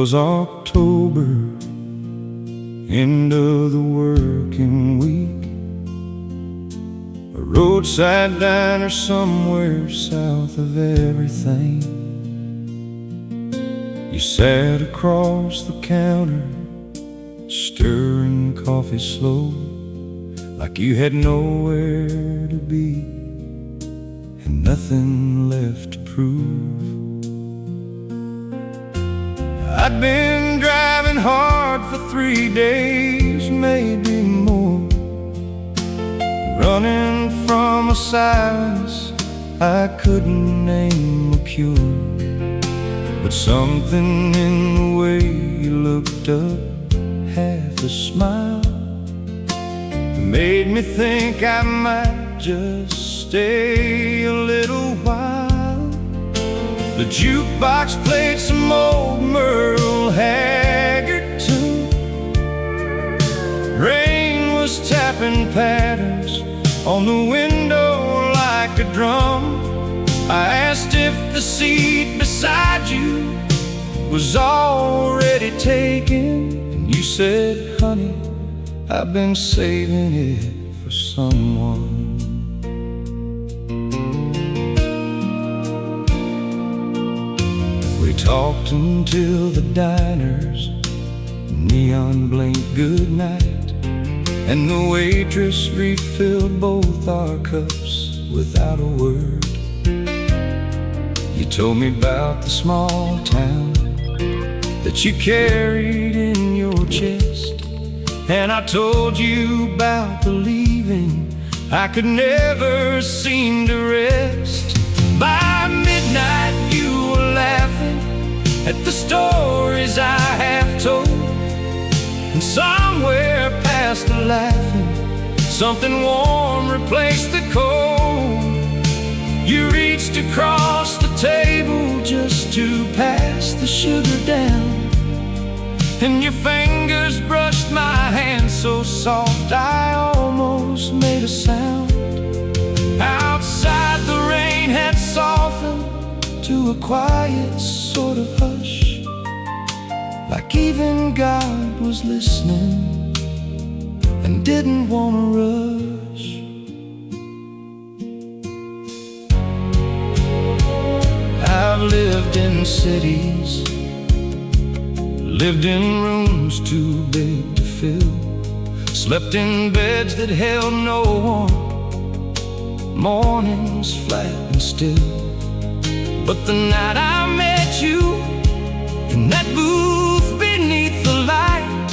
was October, end of the working week. A roadside diner somewhere south of everything. You sat across the counter, stirring coffee slow, like you had nowhere to be and nothing left to prove. I'd been driving hard for 3 days, maybe more, running from a silence I couldn't name a cure. But something in the way you looked up, half a smile, made me think I might just stay a little while. The jukebox played some old Merle Haggard tune. Rain was tapping patterns on the window like a drum. I asked if the seat beside you was already taken, and you said, honey, I've been saving it for someone. We talked until the diner's neon blinked goodnight, and the waitress refilled both our cups without a word. You told me about the small town that you carried in your chest, and I told you about believing I could never seem to rest. By midnight you were laughing at the stories I have told, and somewhere past the laughing, something warm replaced the cold. You reached across the table just to pass the sugar down, and your fingers brushed my hand so soft I almost made a sound. Outside the rain had softened to a quiet sort of hush, like even God was listening and didn't want to rush. I've lived in cities, lived in rooms too big to fill, slept in beds that held no warmth, mornings flat and still. But the night I met you in that booth beneath the light,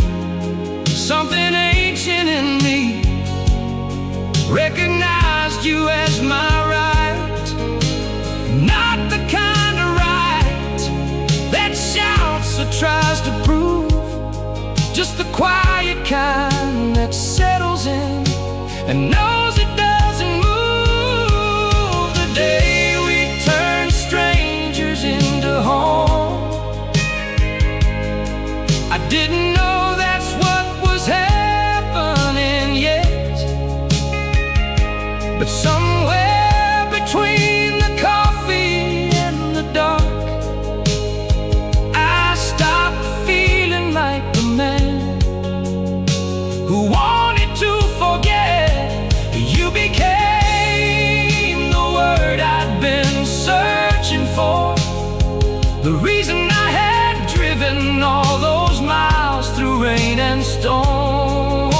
something ancient in me recognized you as my right. Not the kind of right that shouts or tries to prove, just the quiet kind that settles in and knows it doesn't move. The day we turned strangers into home, I didn't know that's what was happening yet, but somewhere between the coffee and the dark, I stopped feeling like the man who wanted to forget. You became the word I'd been searching for, the reason I had driven all those miles through rain and storm.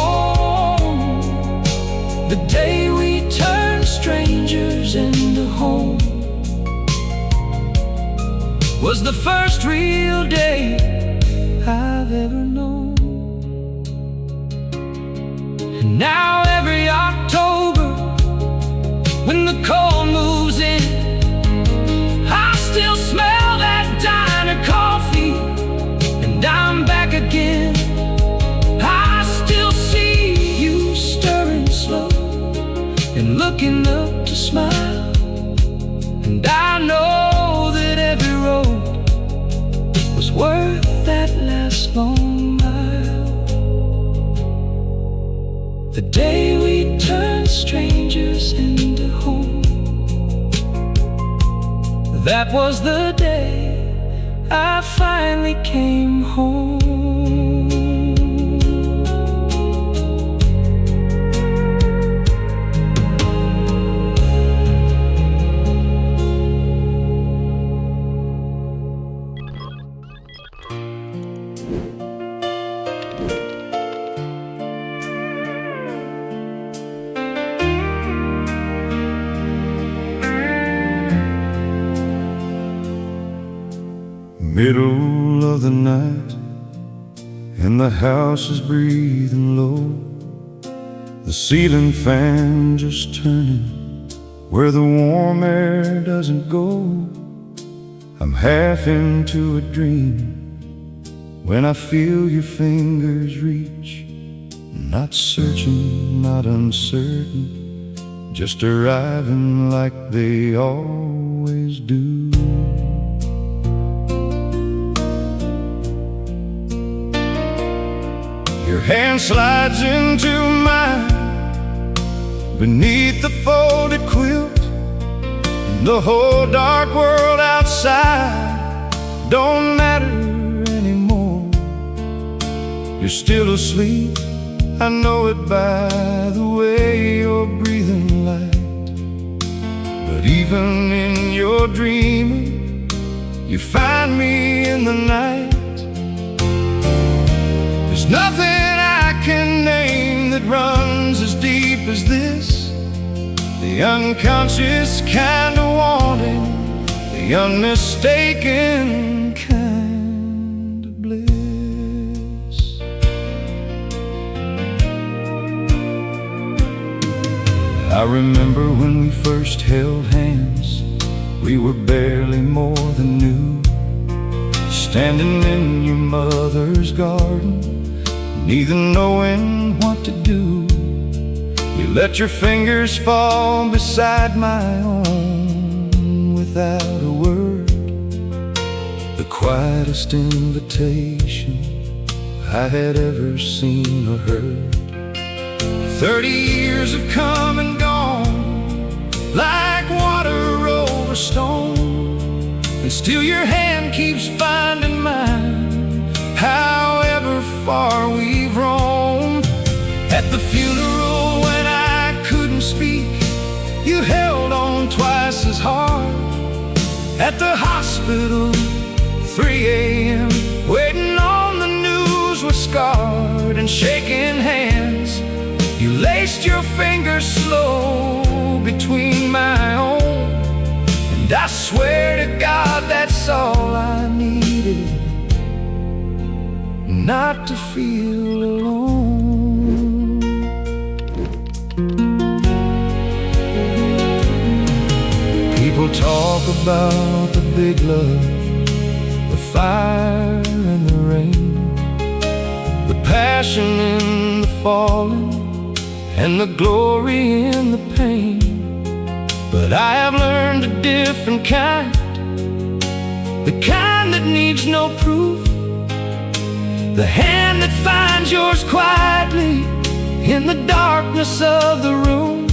The day we turned strangers into home was the first real day I've ever known. And now every October, when the cold moves in, I still smell that diner coffee, and I'm back again. I still see you stirring slow and looking up to smile, and I know that every road was worth that last long mile. The day we turned strangers into home, that was the day I finally came home. Middle of the night, and the house is breathing low. The ceiling fan just turning where the warm air doesn't go. I'm half into a dream when I feel your fingers reach. Not searching, not uncertain, just arriving like they always do. Your hand slides into mine beneath the folded quilt, and the whole dark world outside don't matter anymore. You're still asleep, I know it by the way you're breathing light. But even in your dreaming, you find me in the night. There's nothing I can name that runs as deep as this, the unconscious kind of wanting, the unmistaken kind of bliss. I remember when we first held hands, we were barely more than new, standing in your mother's garden, neither knowing what to do. You let your fingers fall beside my own without a word, the quietest invitation I had ever seen or heard. 30 years have come and gone like water over stone, and still your hand keeps finding mine, however far we've roamed. At the funeral when I couldn't speak, you held on twice as hard. At the hospital, 3 a.m., waiting on the news, we're scarred and shaking hands. You laced your fingers slow between my own, and I swear to God that's all I needed, not to feel alone. People talk about the big love, the fire and the rain, the passion in the falling, and the glory in the pain. But I have learned a different kind, the kind that needs no proof, the hand that finds yours quietly in the darkness of the room.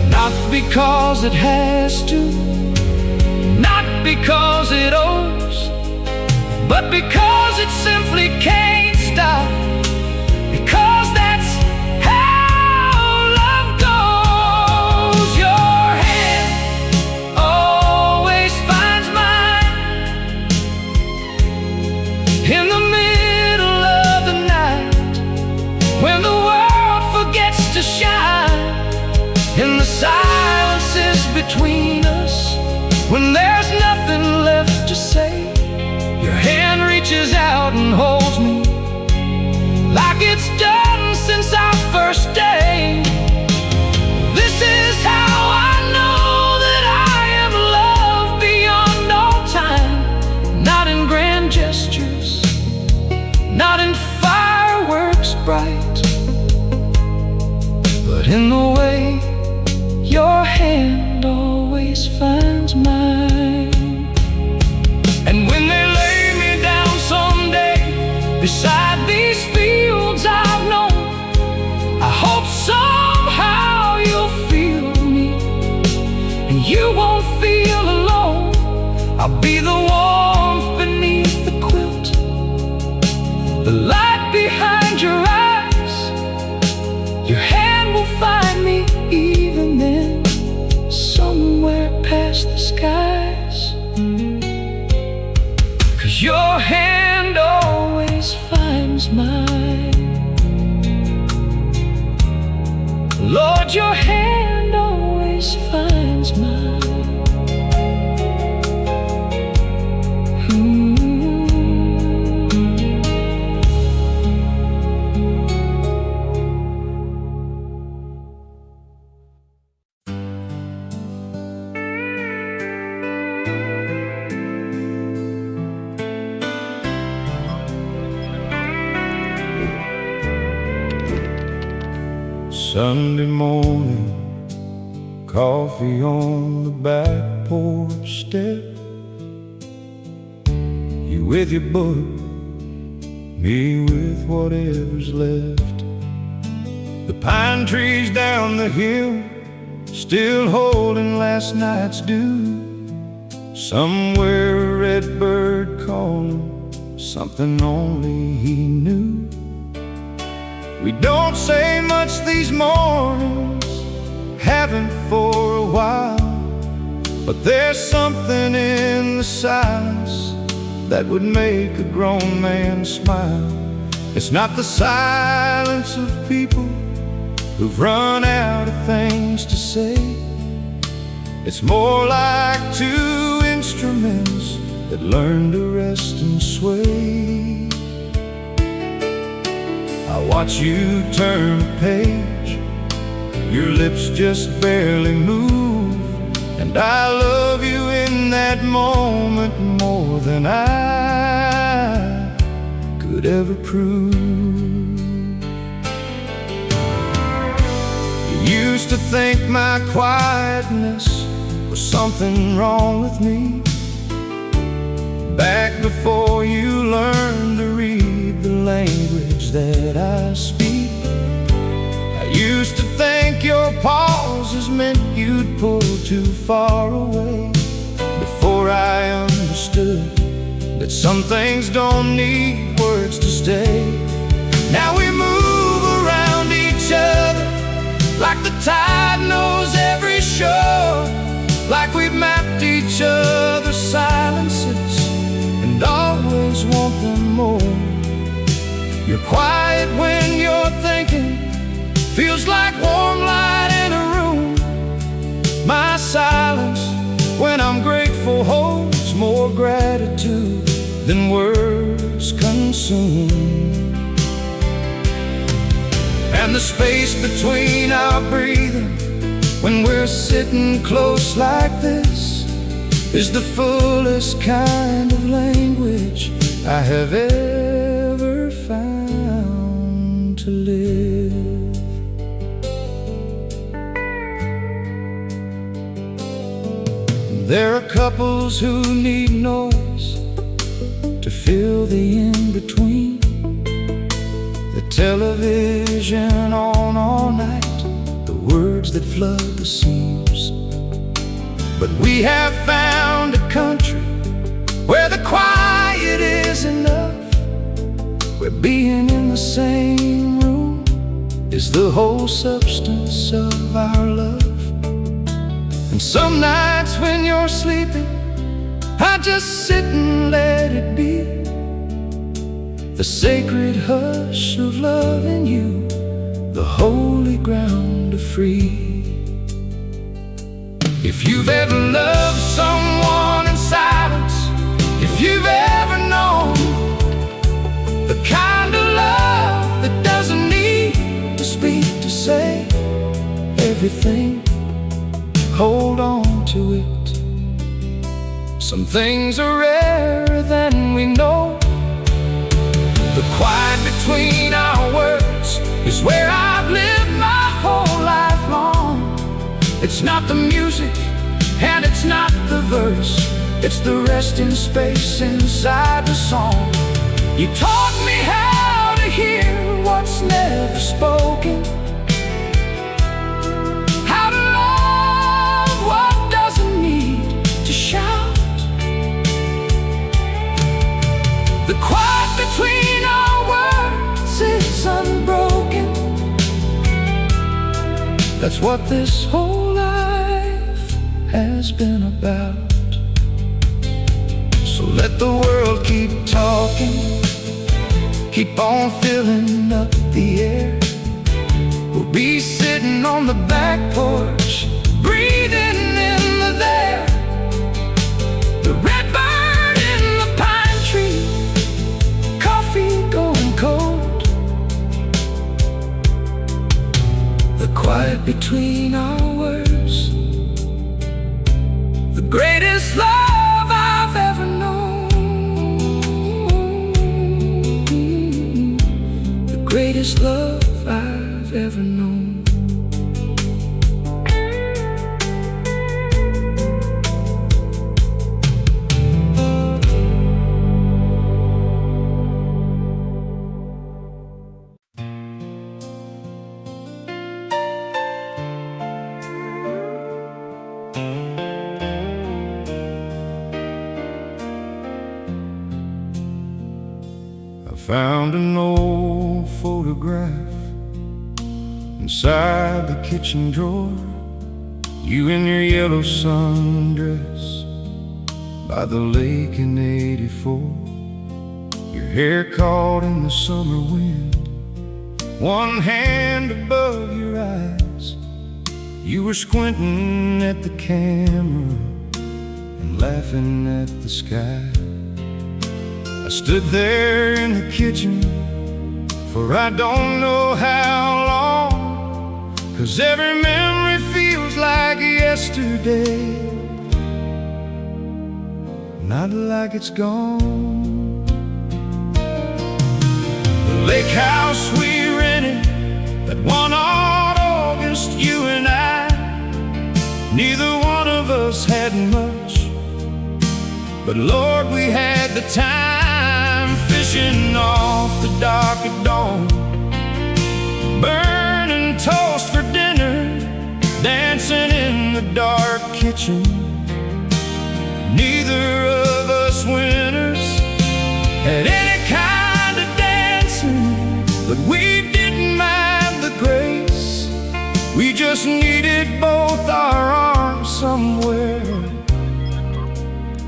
Not because it has to, not because it owes, but because it simply can't stop. Because that's how love goes. Your hand always finds mine in the middle of the night, when the world forgets to shine, in the silences between us, when there's nothing left to say. Your hand reaches out and holds me like it's done since our first day. This is how I know that I am loved beyond all time. Not in grand gestures, not in fireworks bright, but in the way your hand always finds mine. And when they lay me down someday beside these fields I've known, I hope somehow you'll feel me, and you won't feel alone. I'll be the one the light behind your eyes. Your hand will find me even then, somewhere past the skies. 'Cause your hand always finds mine. Lord, your hand always finds mine. Sunday morning, coffee on the back porch step. You with your book, me with whatever's left. The pine trees down the hill, still holding last night's dew. Somewhere a red bird calling, something only he knew. We don't say much these mornings, haven't for a while, but there's something in the silence that would make a grown man smile. It's not the silence of people who've run out of things to say. It's more like two instruments that learn to rest and sway. I watch you turn a page, your lips just barely move, and I love you in that moment more than I could ever prove. You used to think my quietness was something wrong with me, back before you learned to read the language that I speak. I used to think your pauses meant you'd pull too far away, before I understood that some things don't need words to stay. Now we move around each other like the tide knows every shore, like we've mapped each other's silences and always want them more. You're quiet when you're thinking, feels like warm light in a room. My silence when I'm grateful holds more gratitude than words consume. And the space between our breathing, when we're sitting close like this, is the fullest kind of language I have ever found to live. There are couples who need noise to fill the in-between. The television on all night, the words that flood the seams. But we have found a country where the quiet is enough, where being in the same room is the whole substance of our love. And some nights when you're sleeping, I just sit and let it be, the sacred hush of loving you, the holy ground of free. If you've ever loved someone in silence, if you've ever known the kind of love that doesn't need to speak to say everything, hold on to it. Some things are rarer than we know. The quiet between our words is where I've lived my whole life long. It's not the music and it's not the verse, it's the resting space inside the song. You taught me how to hear what's never spoken, how to love what doesn't need to shout. The quiet between our words That's what this whole life has been about. So let the world keep talking, keep on filling up the air. We'll be sitting on the back porch, breathing in the air. The red bird in the pine tree, coffee going cold. The quiet between our words, the greatest love I've ever known. The greatest love I've ever known. Found an old photograph inside the kitchen drawer. You in your yellow sundress by the lake in '84. Your hair caught in the summer wind, one hand above your eyes. You were squinting at the camera and laughing at the sky. I stood there in the kitchen for I don't know how long, 'cause every memory feels like yesterday, not like it's gone. The lake house we rented that one odd August, you and I, neither one of us had much, but Lord, we had the time. Fishing off the dock at dawn, burning toast for dinner, dancing in the dark kitchen. Neither of us winners had any kind of dancing, but we didn't mind the grace. We just needed both our arms somewhere,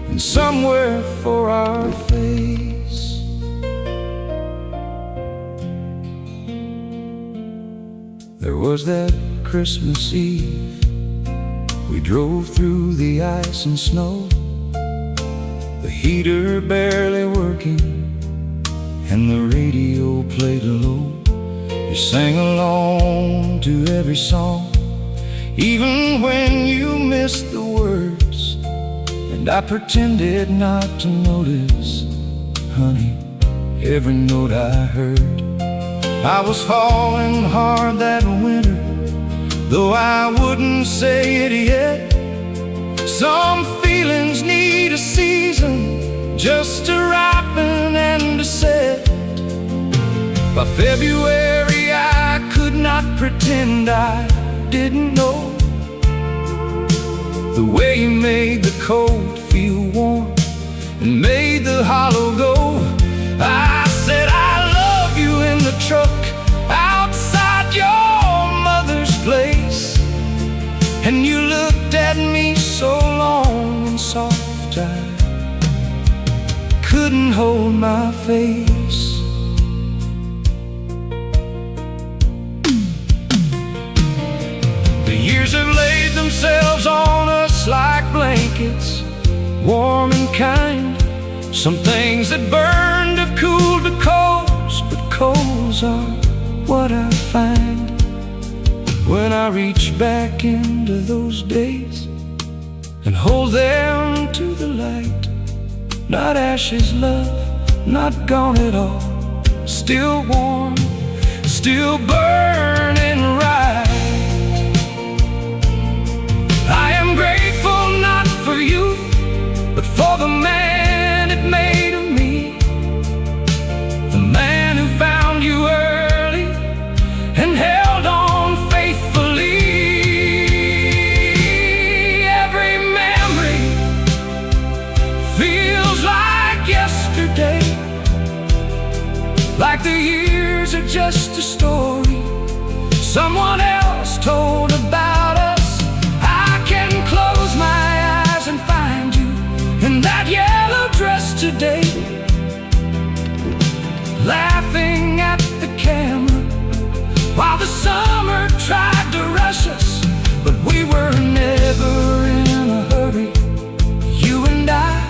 and somewhere for our face. There was that Christmas Eve, we drove through the ice and snow, the heater barely working and the radio played low. You sang along to every song, even when you missed the words, and I pretended not to notice, honey, every note I heard. I was falling hard that winter, though I wouldn't say it yet. Some feelings need a season just to ripen and to set. By February I could not pretend I didn't know the way you made the cold feel warm and made the hollow go. I said I love you in the truck outside your mother's place, and you looked at me so long and soft I couldn't hold my face. The years have laid themselves on us like blankets, warm and kind. Some things that burned have cooled to coals, but coals are what I find when I reach back into those days and hold them to the light. Not ashes, love, not gone at all, still warm, still burning right. I am grateful not for you, but for the man it made of me, the man who found you early and held on faithfully. Every memory feels like yesterday, like the years are just a story someone else told about us. I can close my eyes and find you in that yellow dress today, laughing at the camera while the summer tried to rush us. But we were never in a hurry, you and I.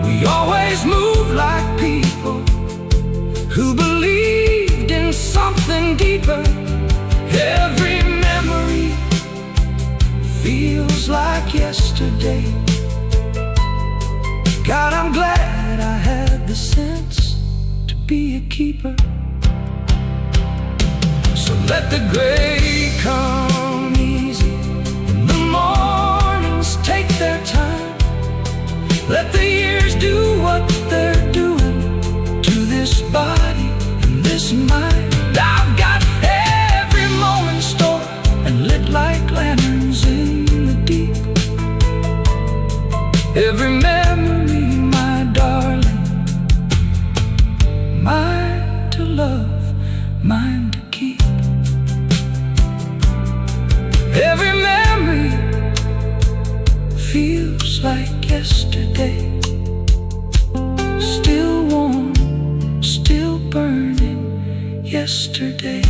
We always moved like people who believed in something deeper. Every memory feels like yesterday. God, I'm glad I had the sense to be a keeper. So let the gray come easy and the mornings take their time. Let the years do what they're doing to this body and this mind. I've got every moment stored and lit like lanterns in the deep. Every memory, my darling, mine to love, mine to keep. Every memory feels like yesterday, still warm, still burning yesterday.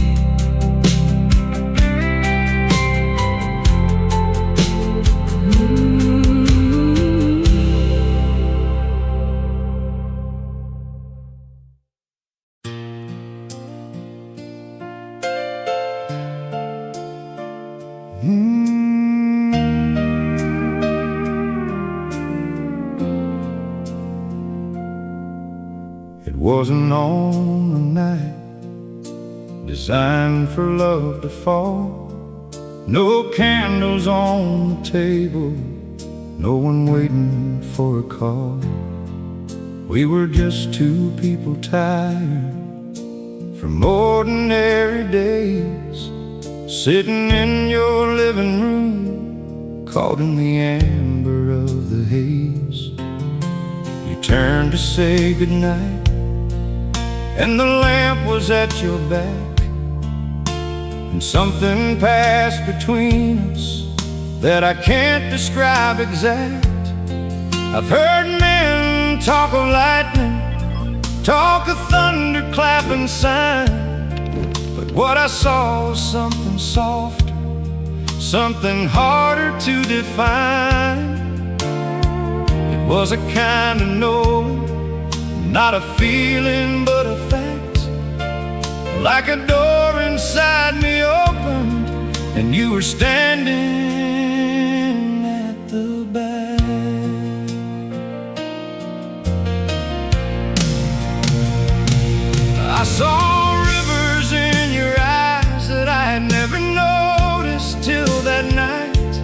It wasn't on a night designed for love to fall. No candles on the table, no one waiting for a call. We were just two people tired from ordinary days, sitting in your living room, caught in the amber of the haze. You turned to say goodnight, and the lamp was at your back, and something passed between us that I can't describe exact. I've heard men talk of lightning, talk of thunderclap and sign, but what I saw was something softer, something harder to define. It was a kind of knowing, not a feeling but a fact. Like a door inside me opened, and you were standing at the back. I saw rivers in your eyes that I had never noticed till that night.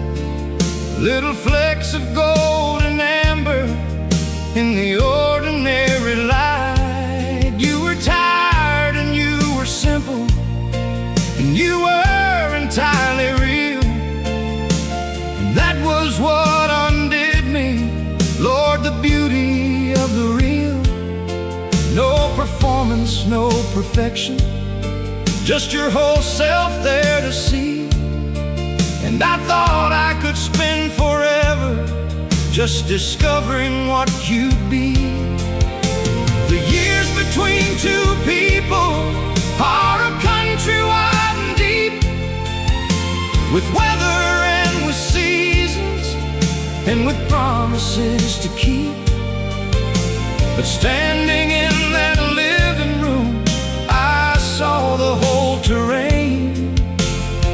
Little flecks of gold and amber in the ordinary light. You were tired and you were simple, and you were entirely real, and that was what undid me. Lord, the beauty of the real. No performance, no perfection, just your whole self there to see. And I thought I could spend forever just discovering what you'd be. The years between two people are a country wide and deep, with weather and with seasons and with promises to keep. But standing in that living room, I saw the whole terrain,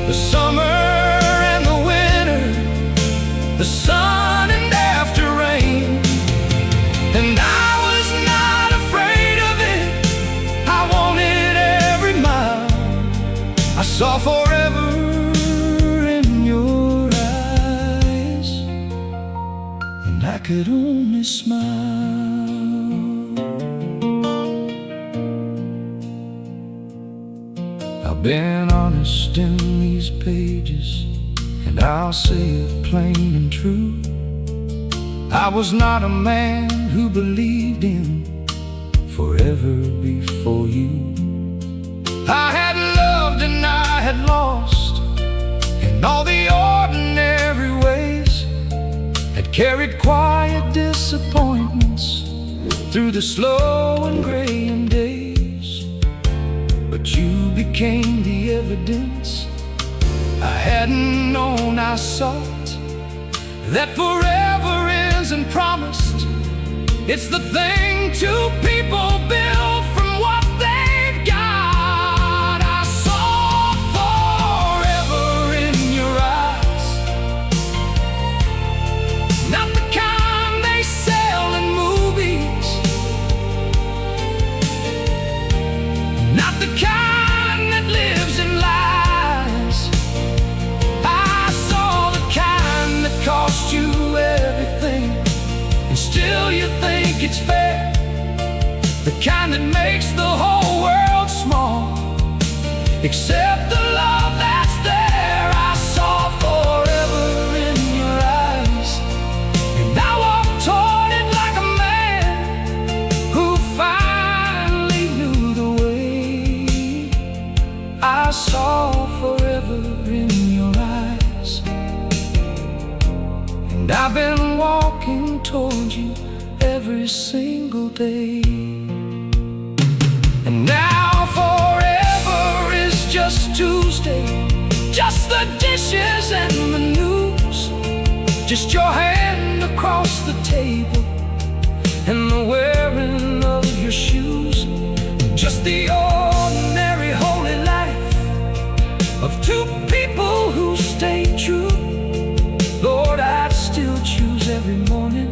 the summer and the winter, the sun and after rain. And I was not afraid of it, I wanted every mile. I saw forever in your eyes, and I could only smile. I've been honest in these pages, and I'll say it plain and true. I was not a man who believed in forever before you. I had loved and I carried quiet disappointments through the slow and graying days. But you became the evidence I hadn't known I sought, that forever isn't promised. It's the thing two people build from what they've got. I saw forever in your eyes, not the kind they sell in movies, not the kind that lives in lies. I saw the kind that cost you everything and still you think it's fair, the kind that makes the whole world small except the love that's there. I saw forever in your eyes, and I walked toward it like a man who finally knew the way. I saw forever in your eyes, and I've been walking toward you every single day. And now forever is just Tuesday, just the dishes and the news, just your hand across the table and the wearing of your shoes, just the ordinary holy life of two people who stay true. Lord, I'd still choose every morning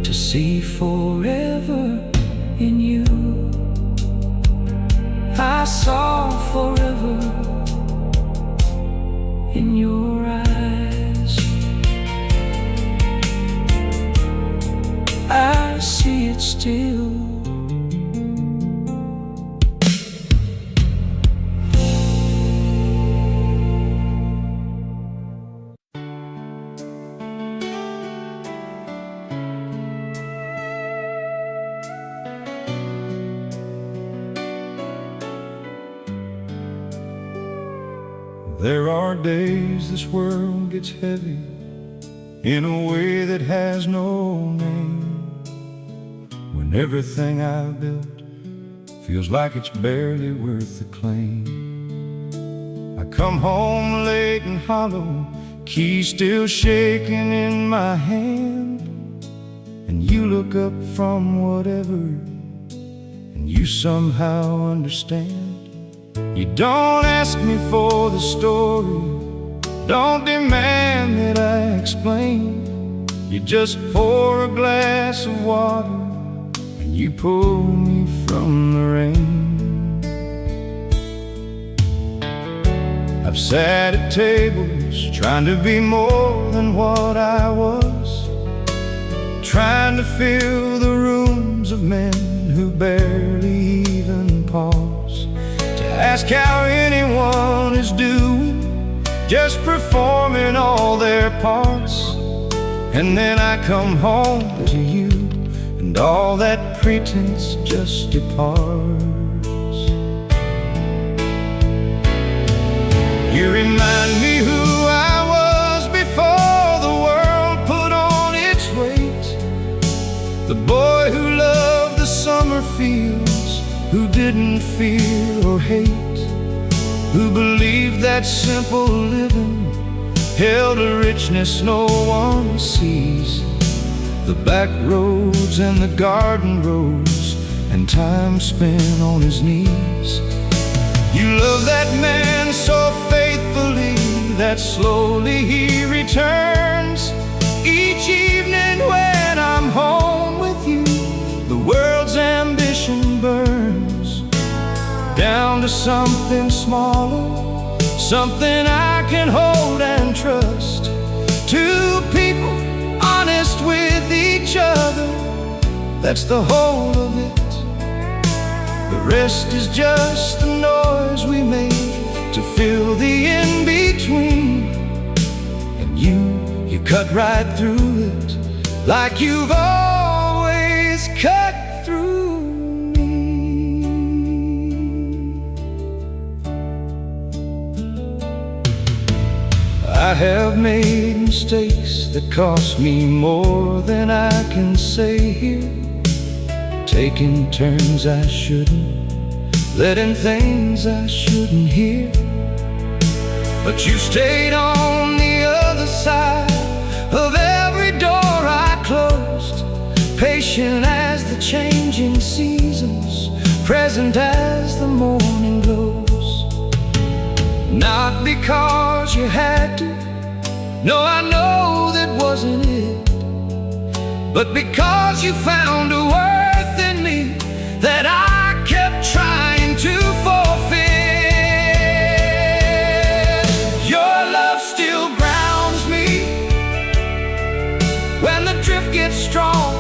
to see forever in you. I saw forever in your eyes. I see it still. There are days this world gets heavy in a way that has no name, when everything I've built feels like it's barely worth the claim. I come home late and hollow, key still shaking in my hand, and you look up from whatever, and you somehow understand. You don't ask me for the story, don't demand that I explain. You just pour a glass of water and you pull me from the rain. I've sat at tables trying to be more than what I was, trying to fill the rooms of men who barely even pause to ask how anyone is doing, just performing all their parts. And then I come home to you, and all that pretense just departs. You remind me who I was before the world put on its weight, the boy who loved the summer fields, who didn't fear or hate, who believed that simple living held a richness no one sees. The back roads and the garden roads and time spent on his knees. You love that man so faithfully that slowly he returns. Each evening when I'm home with you, the world's ambition burns down to something smaller, something I can hold and trust. Two people honest with each other, that's the whole of it. The rest is just the noise we make to fill the in-between. And you cut right through it, like you've always cut through me. I have made mistakes that cost me more than I can say here. Taking turns I shouldn't, letting things I shouldn't hear. But you stayed on the other side of every door I closed, patient as the changing seasons, present as the morning glows. Not because you had to, no, I know that wasn't it, but because you found a worth in me that I kept trying to fulfill. Your love still grounds me when the drift gets strong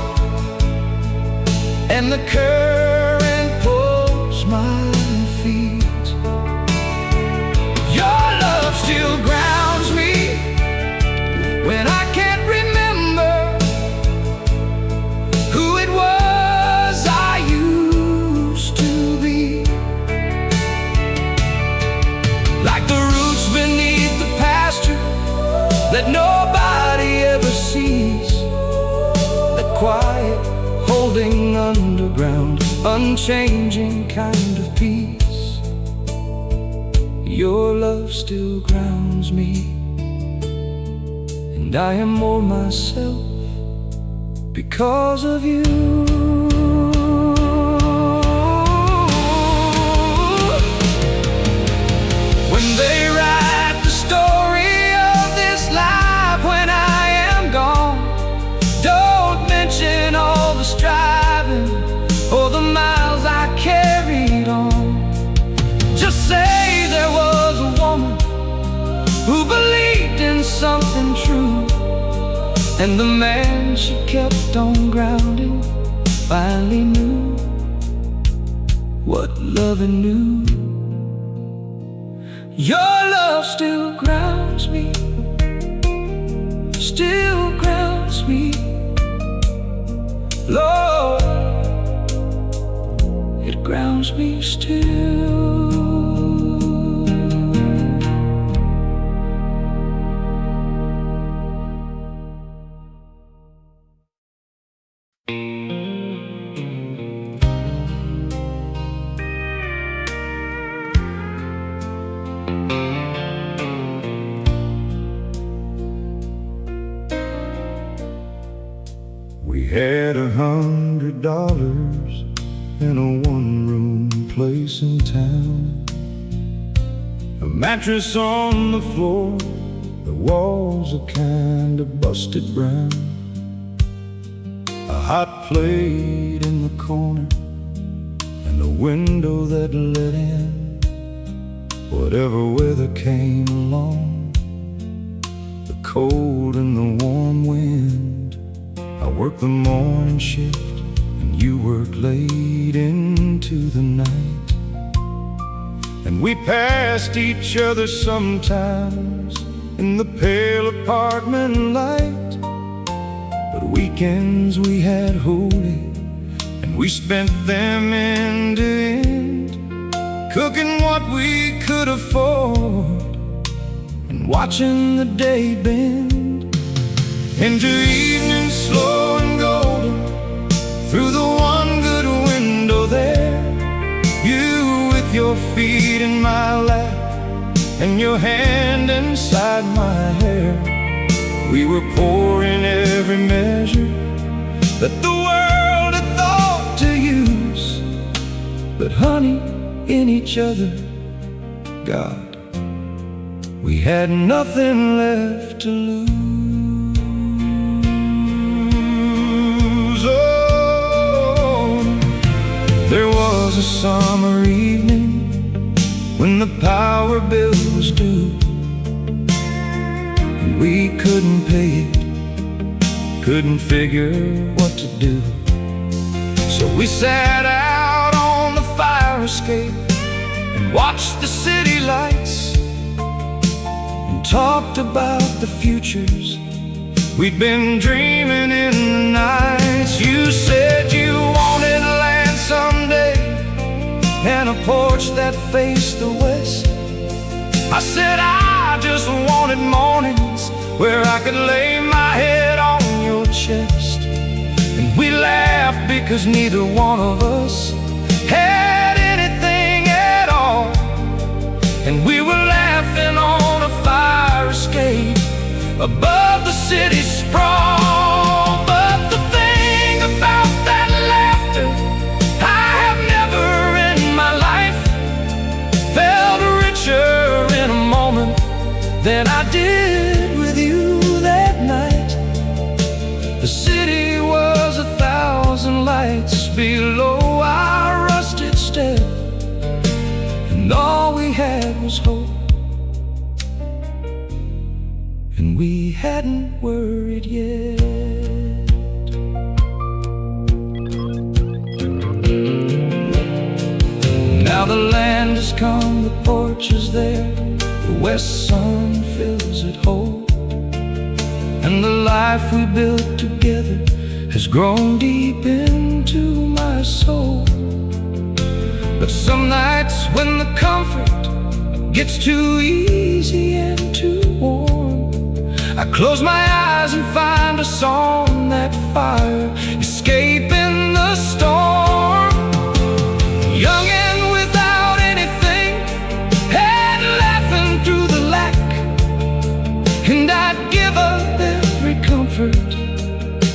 and the current pulls my feet. Your love still grounds me when I can't remember who it was I used to be. Like the roots beneath the pasture that nobody ever sees, that quiet, holding underground, unchanging kind of peace. Your love still grounds me, and I am more myself because of you. When they write the story of this life when I am gone, don't mention all the striving or the miles I carried on. Just say there was a woman who believed in something true, and the man she kept on grounding finally knew what loving knew. Your love still grounds me, still grounds me, Lord, it grounds me still. We had $100 in a one-room place in town, a mattress on the floor, the walls are kinda busted brown, a hot plate in the corner, and a window that let in whatever weather came along, the cold and the warm wind. I worked the morning shift and you worked late into the night, and we passed each other sometimes in the pale apartment light. But weekends we had holy, and we spent them end to end, cooking what we could afford and watching the day bend into evening slow and golden through the one good window there. You with your feet in my lap and your hand inside my hair. We were pouring every measure that the world had thought to use, but honey, in each other, God, we had nothing left to lose. There was a summer evening when the power bill was due, and we couldn't pay it, couldn't figure what to do. So we sat out on the fire escape and watched the city lights and talked about the futures we'd been dreaming in the nights. You said you wanted land someday and a porch that faced the west. I said I just wanted mornings where I could lay my head on your chest. And we laughed because neither one of us had anything at all. And we were laughing on a fire escape above the city's sprawl. But the thing about that laughter, I have never in my life felt richer in a moment than I did with you that night. The city was 1,000 lights below our rusted step, and all we had was hope. And we hadn't worried yet. Now the land has come, the porch is there, the west sun fills it whole, and the life we built together has grown deep into my soul. But some nights when the comfort gets too easy and too warm, I close my eyes and find us on that fire, escaping the storm. Young and without anything, and laughing through the lack. And I'd give up every comfort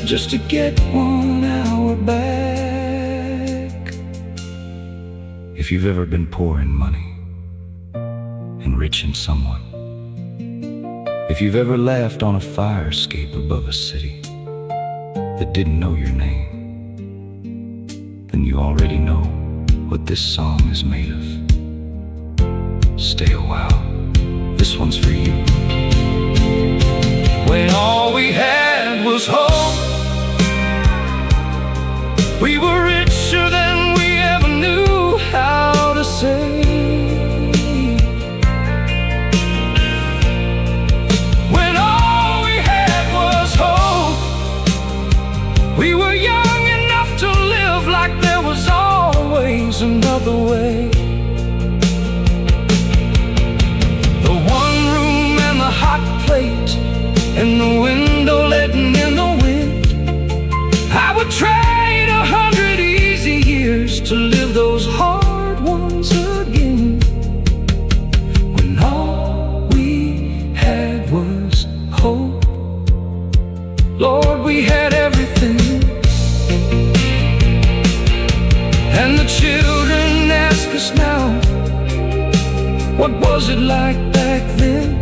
just to get 1 hour back. If you've ever been poor in money and rich in someone, if you've ever laughed on a fire escape above a city that didn't know your name, then you already know what this song is made of. Stay a while, this one's for you. When all we had was hope, we were richer than we ever knew how to say. We were young enough to live like there was always another way. The one room and the hot plate and the window letting in the wind, I would trade 100 easy years to live those hard ones again. When all we had was hope, Lord, we had everything. And the children ask us now, what was it like back then?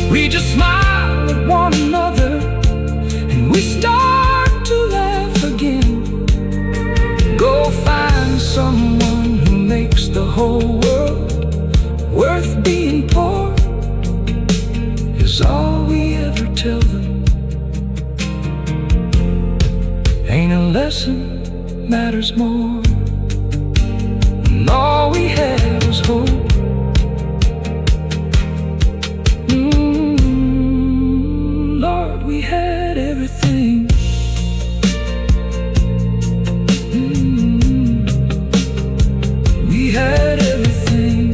We just smile at one another and we start to laugh again. Go find someone who makes the whole world worth being poor, is all we ever tell them. Ain't a lesson matters more, and all we had was hope. Lord, we had everything. We had everything.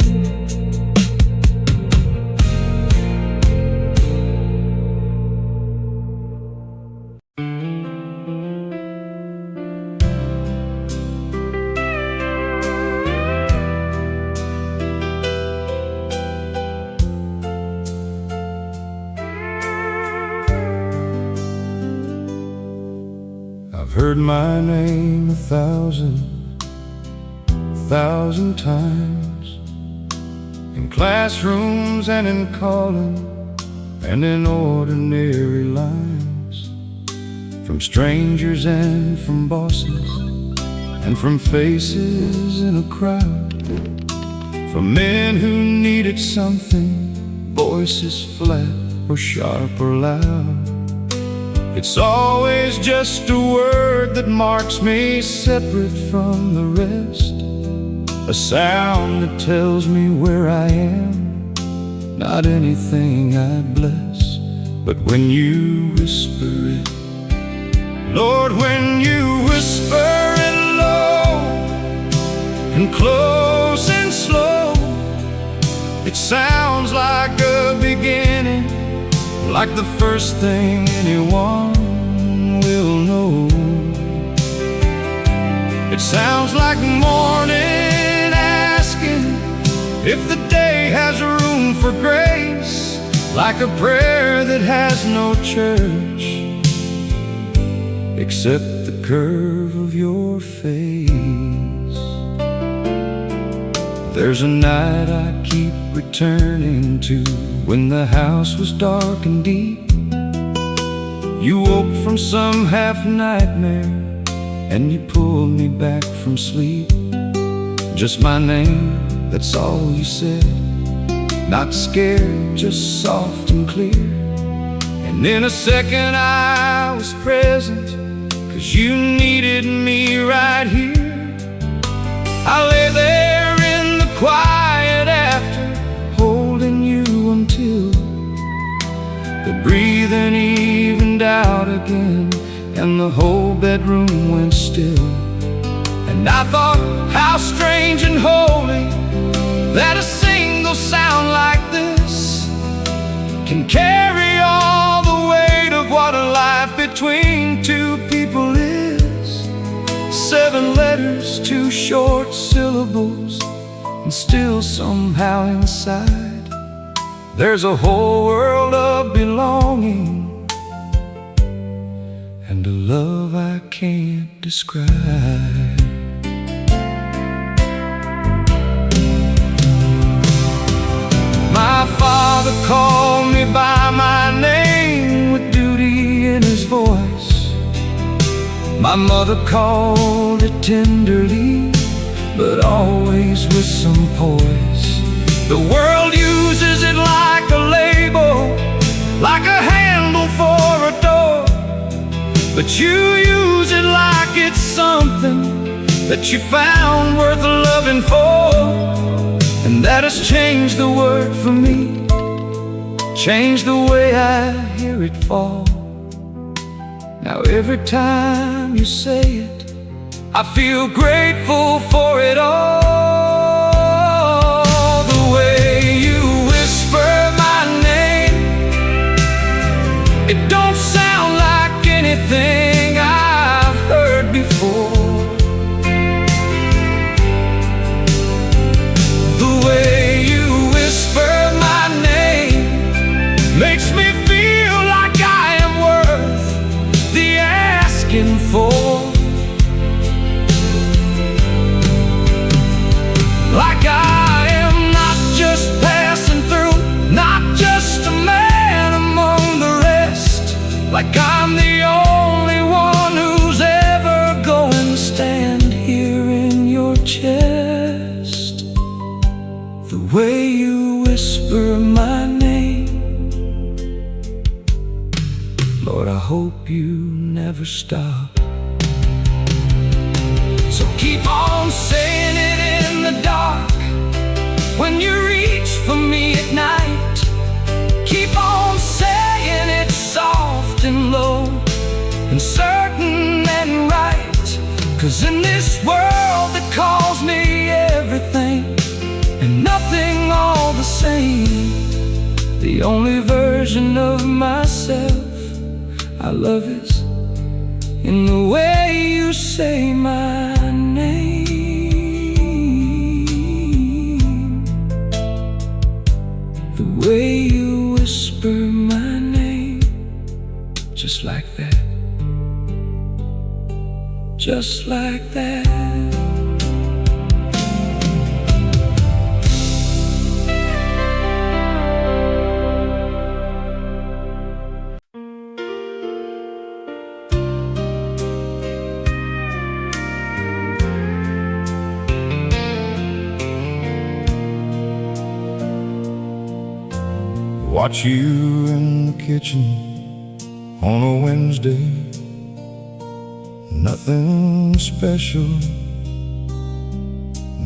I've heard my name 1,000 times, in classrooms and in calling and in ordinary lines, from strangers and from bosses and from faces in a crowd, from men who needed something, voices flat or sharp or loud. It's always just a word that marks me separate from the rest, a sound that tells me where I am, not anything I'd bless. But when you whisper it, Lord, when you whisper it low and close and slow, it sounds like a beginning, like the first thing anyone will know. It sounds like morning asking if the day has room for grace, like a prayer that has no church except the curve of your face. There's a night I keep returning to, when the house was dark and deep. You woke from some half nightmare and you pulled me back from sleep. Just my name, that's all you said. Not scared, just soft and clear. And in a second I was present, 'cause you needed me right here. I lay there in the quiet after, holding you until the breathing evened out again, and the whole bedroom went still. And I thought, how strange and holy that a single sound like this can carry all the weight of what a life between two people is. 7 letters, 2 short syllables, and still somehow inside there's a whole world of belonging and a love I can't describe. My father called me by my name with duty in his voice. My mother called it tenderly, but always with some poise. The world uses it like a label, like a handle for a door, but you use it like it's something that you found worth loving for. And that has changed the word for me, changed the way I hear it fall. Now every time you say it, I feel grateful for it all. The way you whisper my name, it don't sound like anything I've heard before. The way you whisper my name makes me feel like I am worth the asking for. Like I am not just passing through, not just a man among the rest. Like I'm the only one who's ever going to stand here in your chest. The way you whisper my name, Lord, I hope you never stop. So keep on saying it in the dark, when you reach for me at night. Keep on saying it soft and low, and certain and right. 'Cause in this world that calls me everything and nothing all the same, the only version of myself I love is in the way you say my name. The way you whisper my name, just like that, just like that. Watch you in the kitchen on a Wednesday. Nothing special,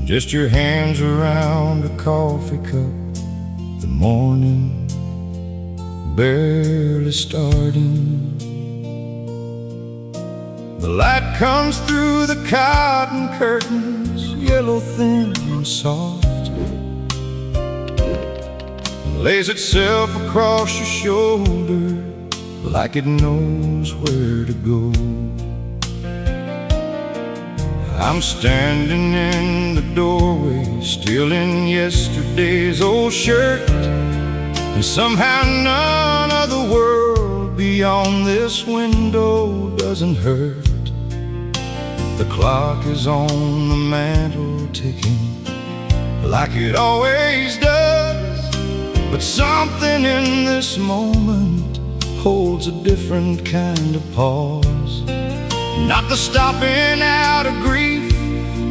just your hands around a coffee cup. The morning barely starting. The light comes through the cotton curtains, yellow, thin and soft. lays itself across your shoulder like it knows where to go. I'm standing in the doorway, still in yesterday's old shirt, and somehow none of the world beyond this window doesn't hurt. The clock is on the mantle ticking like it always does, but something in this moment holds a different kind of pause. Not the stopping out of grief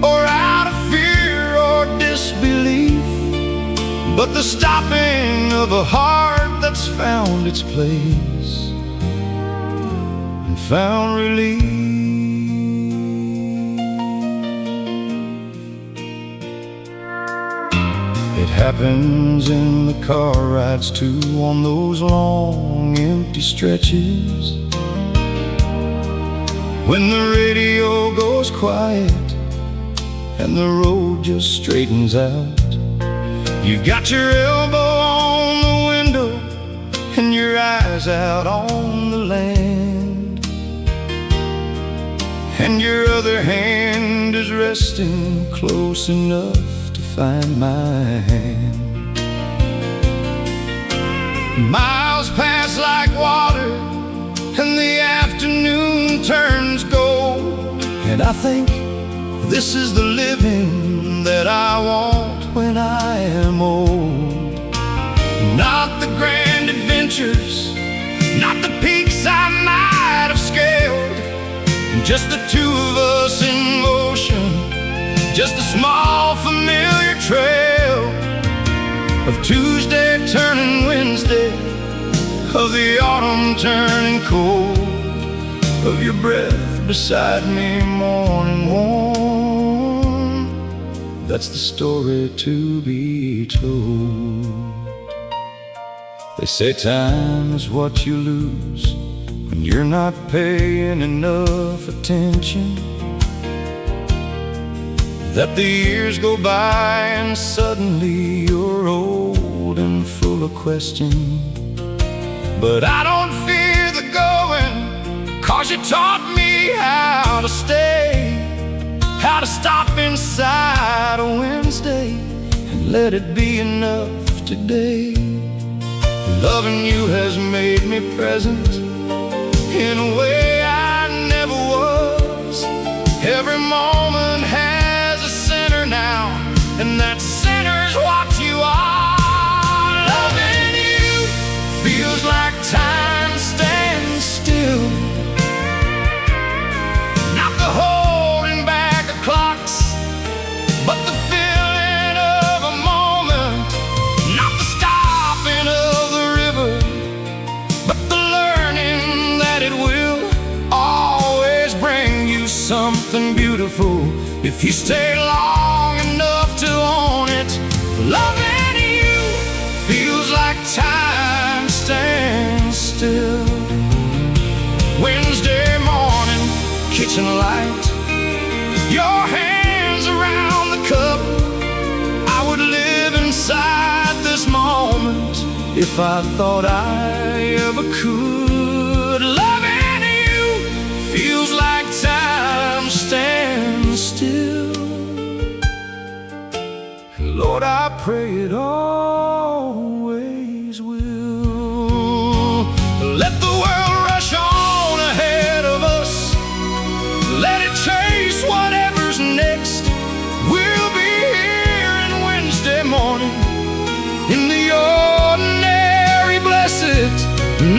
or out of fear or disbelief, but the stopping of a heart that's found its place and found relief. It happens in the car rides too, on those long empty stretches, when the radio goes quiet and the road just straightens out. You've got your elbow on the window and your eyes out on the land, and your other hand is resting close enough to find my hand. Miles pass like water and the afternoon turns gold, and I think this is the living that I want when I am old. Not the grand adventures, not the peaks I might have scaled, just the two of us in motion, just a small familiar trail of Tuesday turning Wednesday, of the autumn turning cold, of your breath beside me morning warm. That's the story to be told. They say time is what you lose when you're not paying enough attention, that the years go by and suddenly you're old and full of questions. But I don't fear the going, 'cause you taught me how to stay, how to stop inside a Wednesday and let it be enough today. Loving you has made me present in a way I never was. Every moment has a center now, and that center's what you are. Loving you feels like time stands still, not the holding back of clocks, but the feeling of a moment. Not the stopping of the river, but the learning that it will always bring you something beautiful if you stay long enough to own it. Loving you feels like time stands still. Wednesday morning, kitchen light, your hands around the cup. I would live inside this moment if I thought I ever could. Loving you feels like time stands still. And Lord, I pray it always will. Let the world rush on ahead of us, let it chase whatever's next. We'll be here in Wednesday morning, in the ordinary blessed.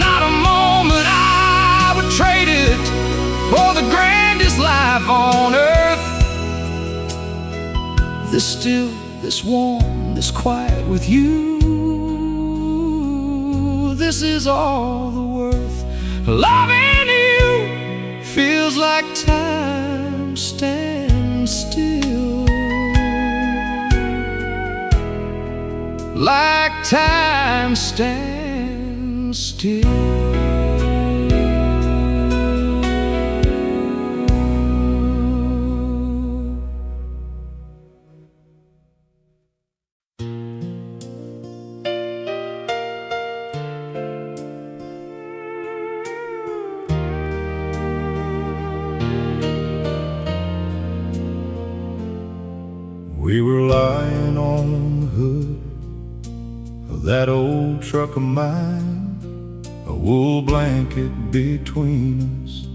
Not a moment I would trade it for the grandest life on earth. This still, this warm, this quiet with you, this is all the worth. Loving you feels like time stands still, like time stands still. We were lying on the hood of that old truck of mine, a wool blanket between us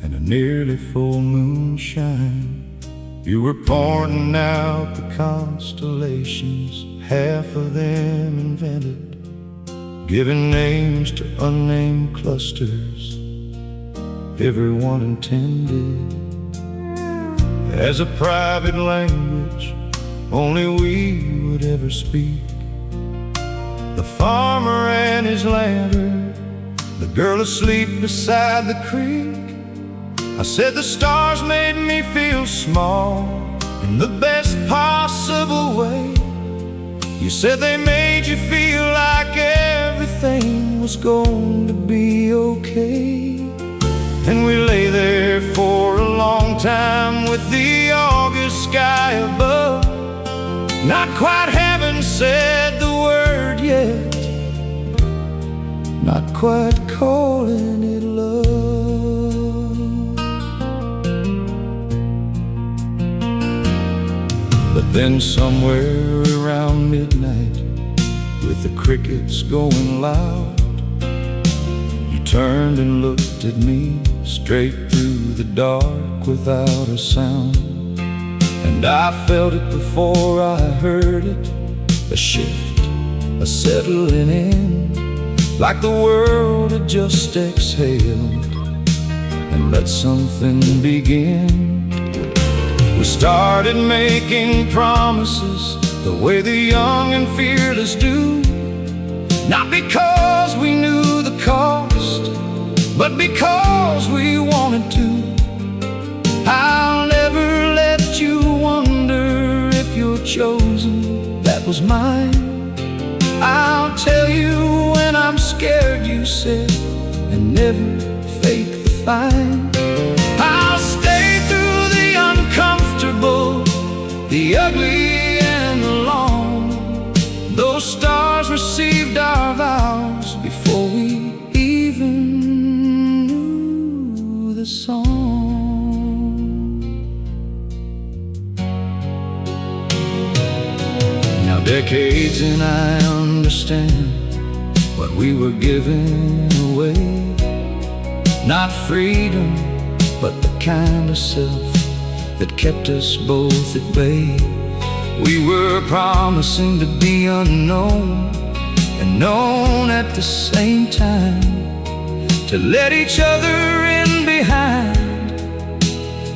and a nearly full moonshine. You were pointing out the constellations, half of them invented, giving names to unnamed clusters, everyone intended as a private language only we would ever speak. The farmer and his lantern, the girl asleep beside the creek. I said the stars made me feel small in the best possible way. You said they made you feel like everything was going to be okay. And we lay there for a long time with the August sky above, not quite having said the word yet, not quite calling it love. But then somewhere around midnight, with the crickets going loud, you turned and looked at me straight through the dark without a sound. And I felt it before I heard it, a shift, a settling in, like the world had just exhaled and let something begin. We started making promises the way the young and fearless do, not because we knew the cost, but because we wanted to. I'll never let you wonder if you're chosen, that was mine. I'll tell you when I'm scared, you said, and never fake the fine. I'll stay through the uncomfortable, the ugly and the long. Those stars received our vows before we even knew the song. Now decades and I understand what we were giving away. Not freedom, but the kind of self that kept us both at bay. We were promising to be unknown and known at the same time, to let each other in behind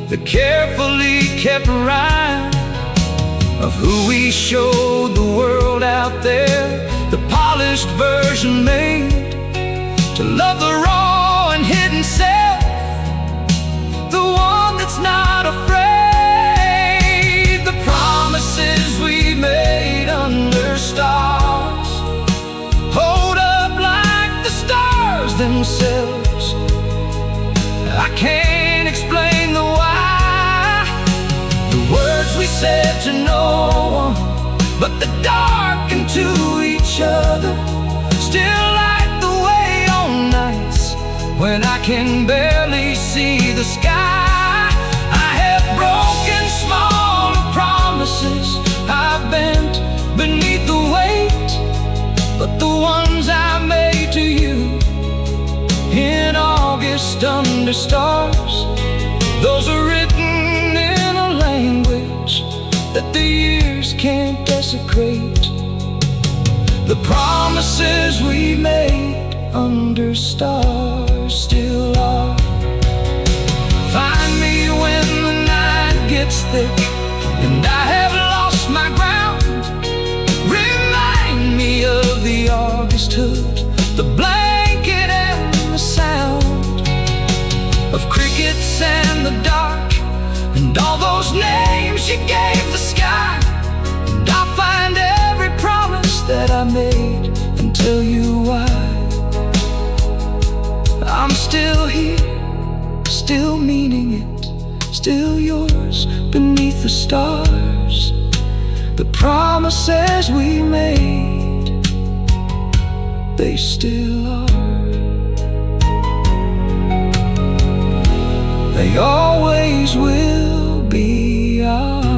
the carefully kept rhyme of who we showed the world out there, the polished version made to love the raw and hidden self, the one that's not afraid. The promises we made under stars hold up like the stars themselves. I can't explain the why, the words we said to no one, but the dark and to each other. Still like the way on nights when I can barely see the sky. I have broken smaller promises, I've bent beneath the weight, but the ones I made to you in August under stars, those are written in a language that the years can't desecrate. The promises we made under stars still are. Find me when the night gets thick and I have lost my ground. Remind me of the August hood, the blanket and the sound of crickets and the dark, and all those names you gave the sky. And I'll find every promise that I made and tell you why I'm still here, still meaning it, still yours beneath the stars. The promises we made, they still are. They always will be ours.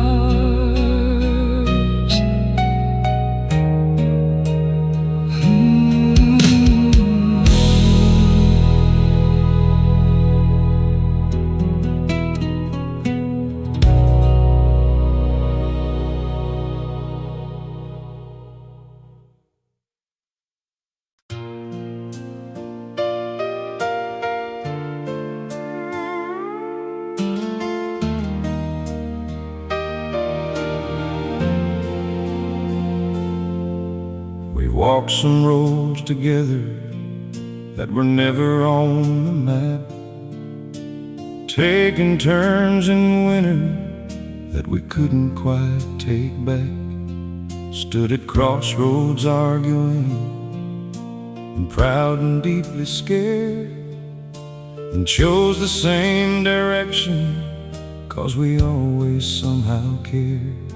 walked some roads together that were never on the map, taking turns in winter that we couldn't quite take back. Stood at crossroads arguing, and proud and deeply scared, and chose the same direction, 'cause we always somehow cared.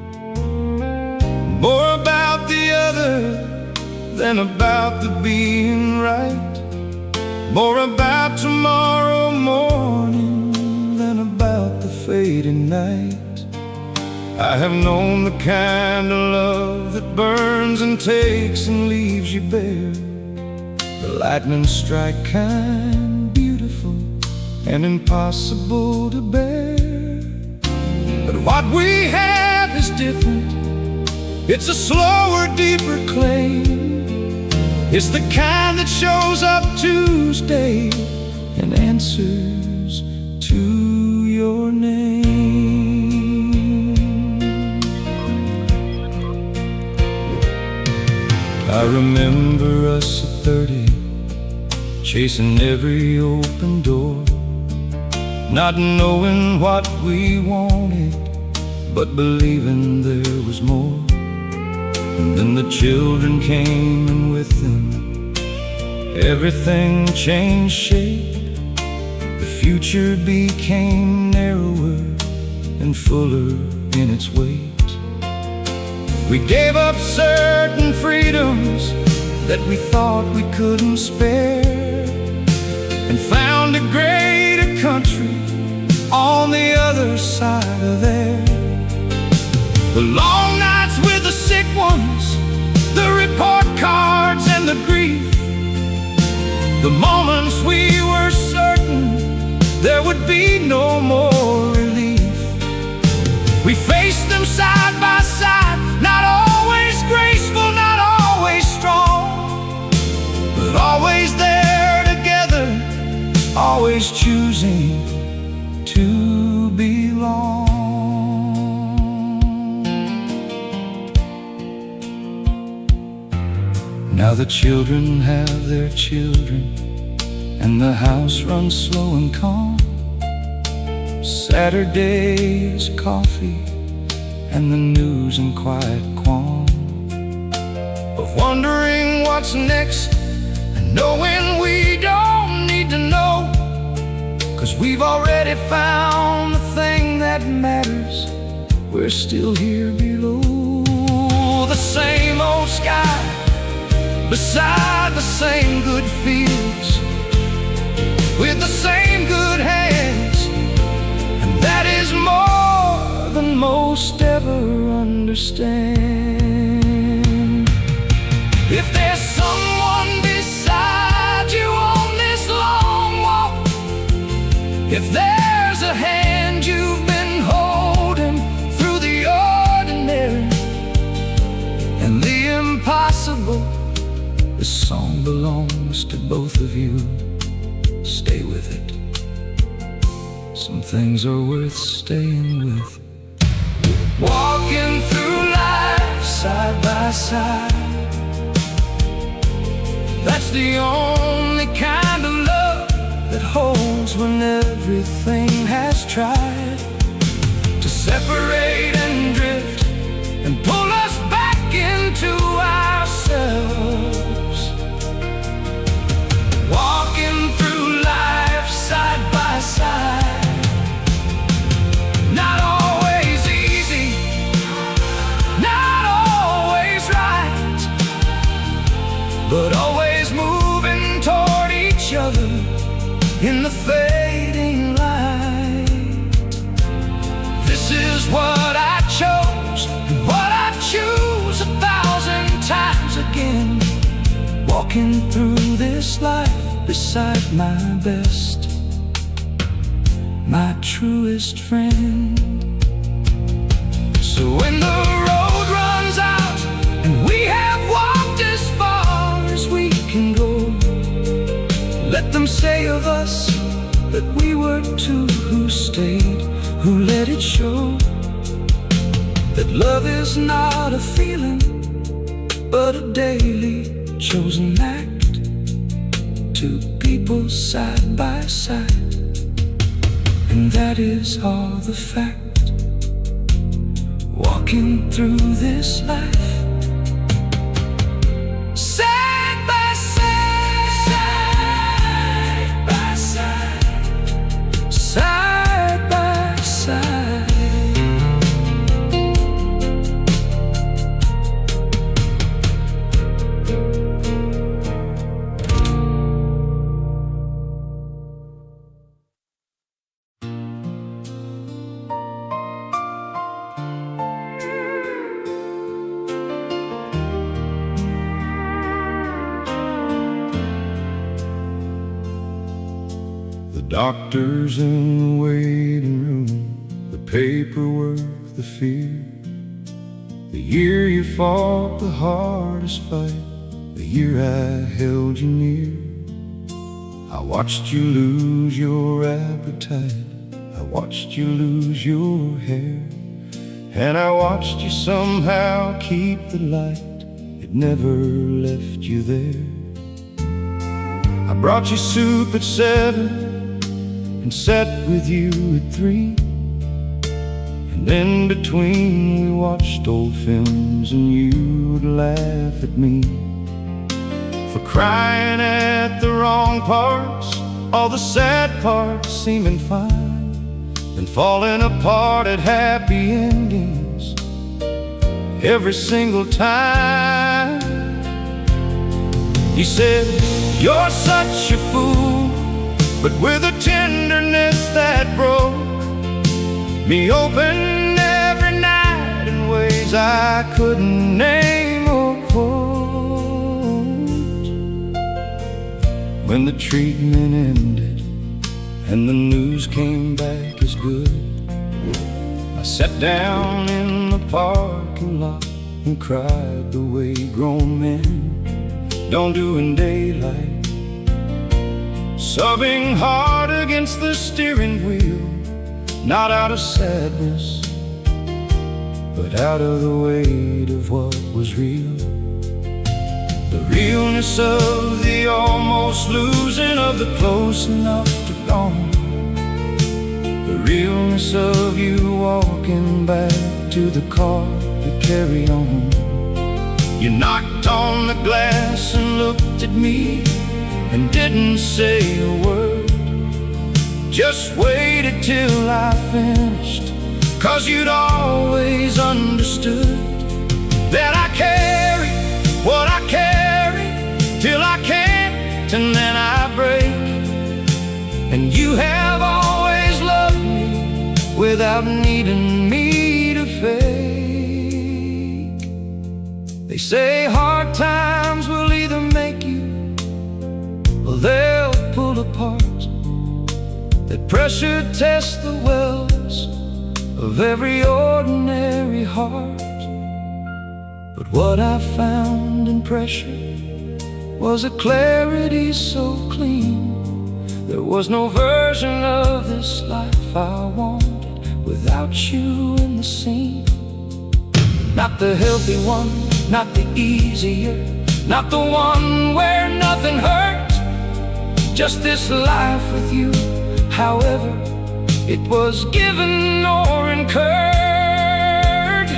More about the other than about the being right, more about tomorrow morning than about the fading night. I have known the kind of love that burns and takes and leaves you bare, the lightning strike kind, beautiful and impossible to bear. But what we have is different. It's a slower, deeper claim. It's the kind that shows up Tuesday and answers to your name. I remember us at 30, chasing every open door, not knowing what we wanted, but believing there was more. And then the children came, and with them everything changed shape. The future became narrower and fuller in its weight. We gave up certain freedoms that we thought we couldn't spare, and found a greater country on the other side of there. The long nights with the sick ones, the report cards and the grief, the moments we were certain there would be no more relief. We faced them side by side, not always graceful, not always strong, but always there together, always choosing to belong. Now the children have their children, and the house runs slow and calm. Saturdays, coffee, and the news and quiet qualm of wondering what's next, and knowing we don't need to know, 'cause we've already found the thing that matters. We're still here below. The same old sky beside the same good fields, with the same good hands, and that is more than most ever understand. If there's someone beside you on this long walk, if there's a hand you've been holding through the ordinary and the impossible, this song belongs to both of you. Stay with it. Some things are worth staying with. Walking through life side by side, that's the only kind of love that holds when everything has tried to separate and drift and pull us back into ourselves. Walking through life side by side, not always easy, not always right, but always moving toward each other in the fading light. This is what I chose, and what I choose 1,000 times again. Walking through this life beside my best, my truest friend. So when the road runs out and we have walked as far as we can go, let them say of us that we were two who stayed, who let it show that love is not a feeling, but a daily chosen act. Two people side by side, and that is all the fact. Walking through this life, side by side, side by side, side by side. The doctors in the waiting room, the paperwork, the fear. The year you fought the hardest fight, the year I held you near. I watched you lose your appetite, I watched you lose your hair, and I watched you somehow keep the light, it never left you there. I brought you soup at 7 and sat with you at 3, and in between we watched old films and you would laugh at me for crying at the wrong parts, all the sad parts seeming fine, and falling apart at happy endings every single time. You said, "You're such a fool," but with a tenderness that broke me open every night in ways I couldn't name or quote. When the treatment ended and the news came back as good, I sat down in the parking lot and cried the way grown men don't do in daylight, sobbing hard against the steering wheel, not out of sadness, but out of the weight of what was real. The realness of the almost losing of the close enough to gone. The realness of you walking back to the car to carry on. You knocked on the glass and looked at me and didn't say a word, just waited till I finished, 'cause you'd always understood that I carry what I carry till I can't, and then I break. And you have always loved me without needing me to fake. They say hard times will either make you or they'll pull apart, that pressure tests the wells of every ordinary heart. But what I found in pressure was a clarity so clean. There was no version of this life I wanted without you in the scene. Not the healthy one, not the easier, not the one where nothing hurts, just this life with you, however it was given or incurred.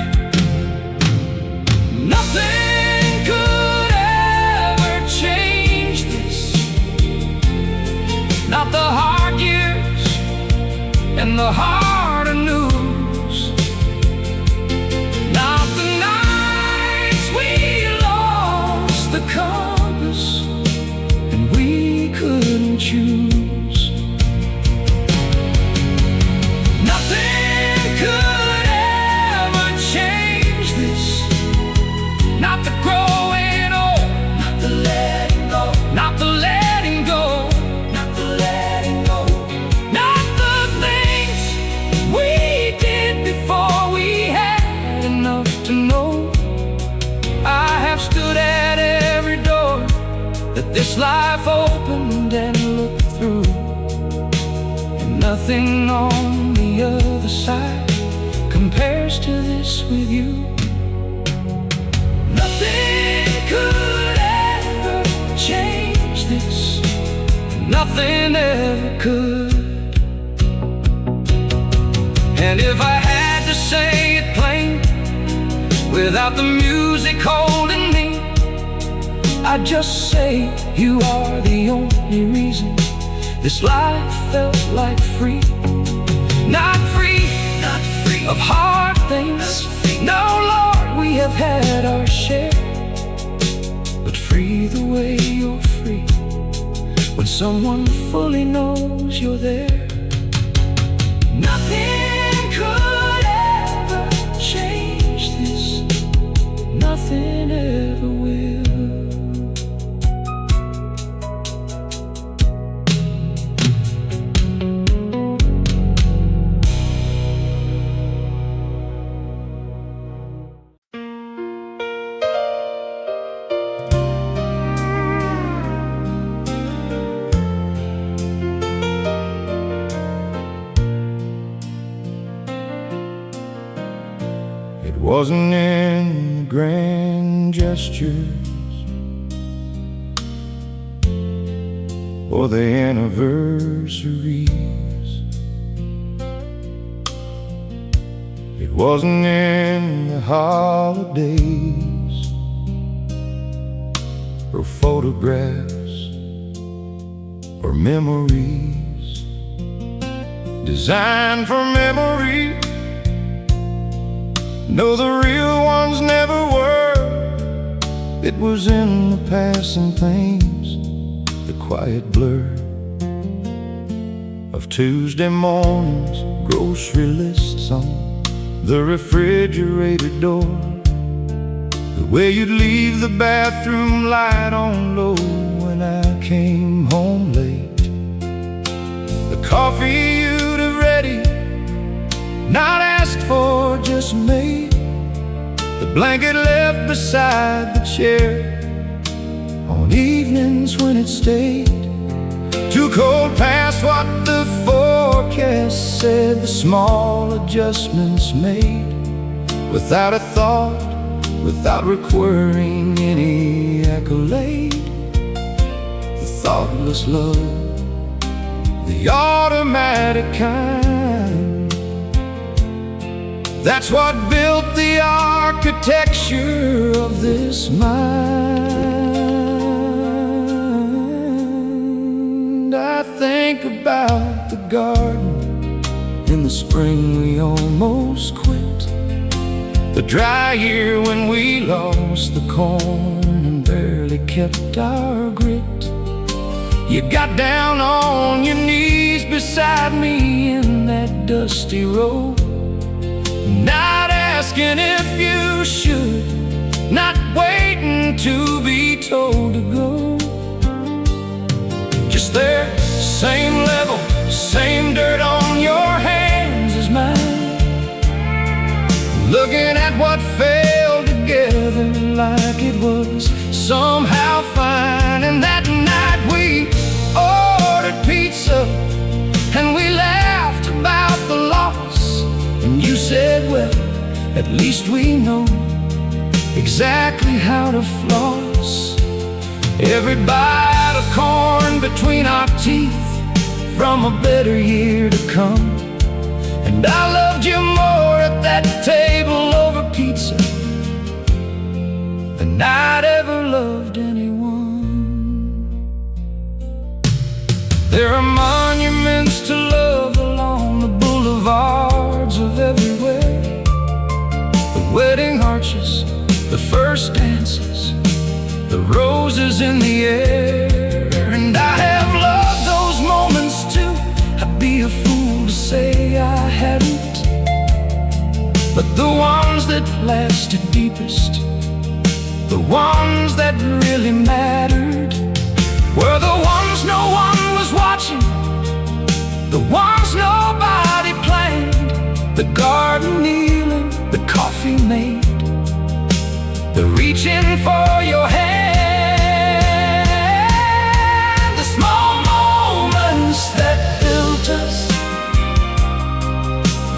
Nothing could ever change this, not the hard years and the harder news, not the nights we lost the compass and we couldn't choose. Nothing could ever change this, not the growing old, not the letting go, not the letting go, not the letting go, not the things we did before we had enough to know. I have stood at every door that this life opened and looked through, and nothing on the other side compares to this with you. Nothing nothing ever could. And if I had to say it plain, without the music holding me, I'd just say you are the only reason this life felt like free. Not free, not free of hard things. No, Lord, we have had our share. But free the way you're free, when someone fully knows you're there. Nothing could ever change this. Nothing ever will. It wasn't in the grand gestures or the anniversaries. It wasn't in the holidays or photographs or memories designed for memory. No, the real ones never were. It was in the passing things, the quiet blur of Tuesday mornings, grocery lists on the refrigerator door, the way you'd leave the bathroom light on low when I came home late, the coffee you'd have ready, not asked for, just made, the blanket left beside the chair on evenings when it stayed too cold past what the forecast said, the small adjustments made without a thought, without requiring any accolade, the thoughtless love, the automatic kind. That's what built the architecture of this mind. I think about the garden in the spring we almost quit, the dry year when we lost the corn and barely kept our grit. You got down on your knees beside me in that dusty road, not asking if you should, not waiting to be told to go. Just there, same level, same dirt on your hands as mine, looking at what fell together like it was somehow fine. And that night we ordered pizza and we laughed about the loss, and you said, well, at least we know exactly how to floss. Every bite of corn between our teeth from a better year to come. And I loved you more at that table over pizza than I'd ever loved anyone. There are monuments to love along the boulevards of everywhere, the wedding arches, the first dances, the roses in the air. And I have loved those moments too. I'd be a fool to say I hadn't. But the ones that lasted deepest, the ones that really mattered, were the ones no one was watching, the ones nobody planned, the garden kneeling, the coffee made, the reaching for your hand, the small moments that built us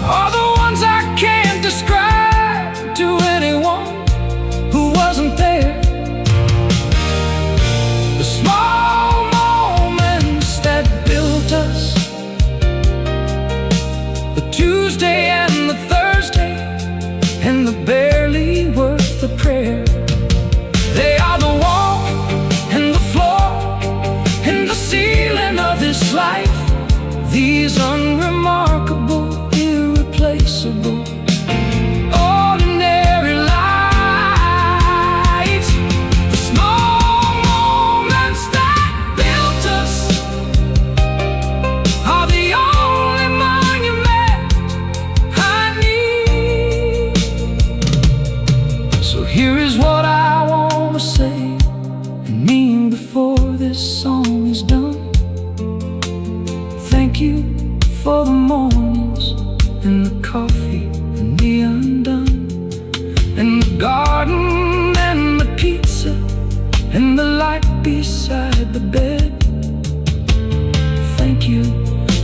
are the ones I can't describe to anyone who wasn't there. The small moments that a prayer. They are the wall and the floor and the ceiling of this life. These unremarkable, irreplaceable, ordinary lights. The small moments that built us are the only monument I need. So here is what I want to say and mean before this song is done. Thank you for the mornings and the coffee and the undone, and the garden and the pizza and the light beside the bed. Thank you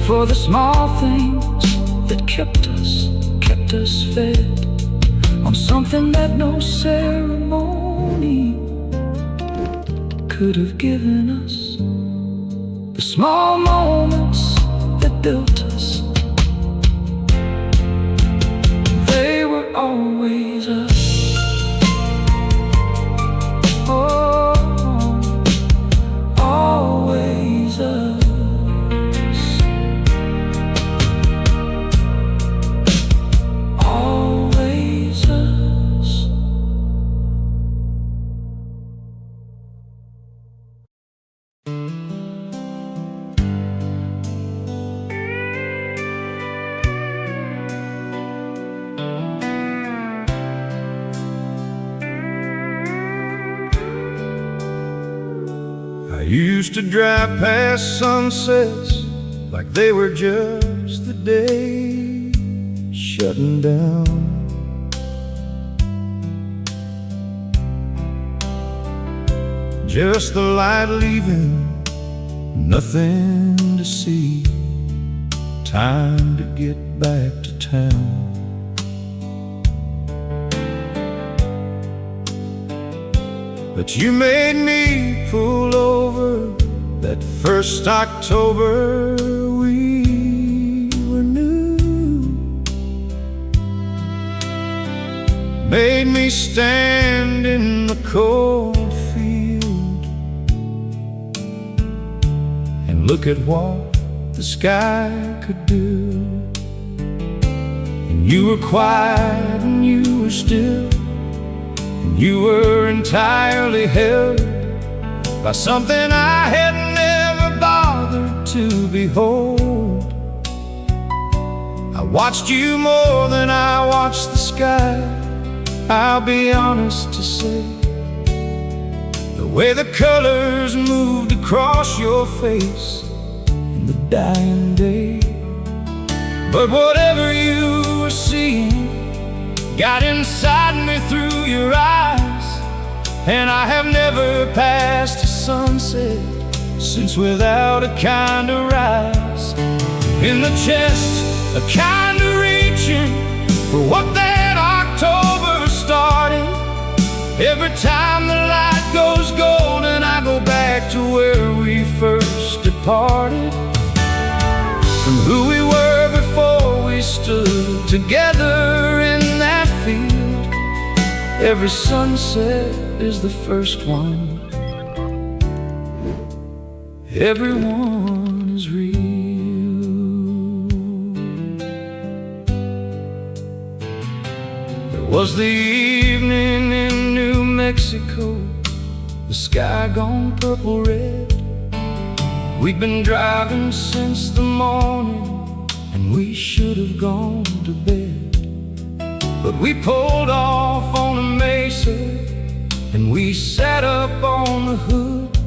for the small things that kept us fed on something that no ceremony could have given us. The small moments that built us, they were always us. Oh, always us. Always us. I used to drive past sunsets like they were just the day shutting down. Just the light leaving, nothing to see. Time to get back to town. But you made me pull over that first October we were new. Made me stand in the cold field and look at what the sky could do. And you were quiet and you were still, and you were entirely held by something I had never bothered to behold. I watched you more than I watched the sky. I'll be honest to say, the way the colors moved across your face in the dying day. But whatever you were seeing got inside me through your eyes, and I have never passed a sunset since without a kind of rise in the chest, a kind of reaching for what that October started. Every time the light goes golden, I go back to where we first departed, from who we were before we stood together in that field. Every sunset is the first one. Everyone is real. There was the evening in New Mexico, the sky gone purple red. We'd been driving since the morning, and we should have gone to bed. But we pulled off on a mesa, and we sat up on the hood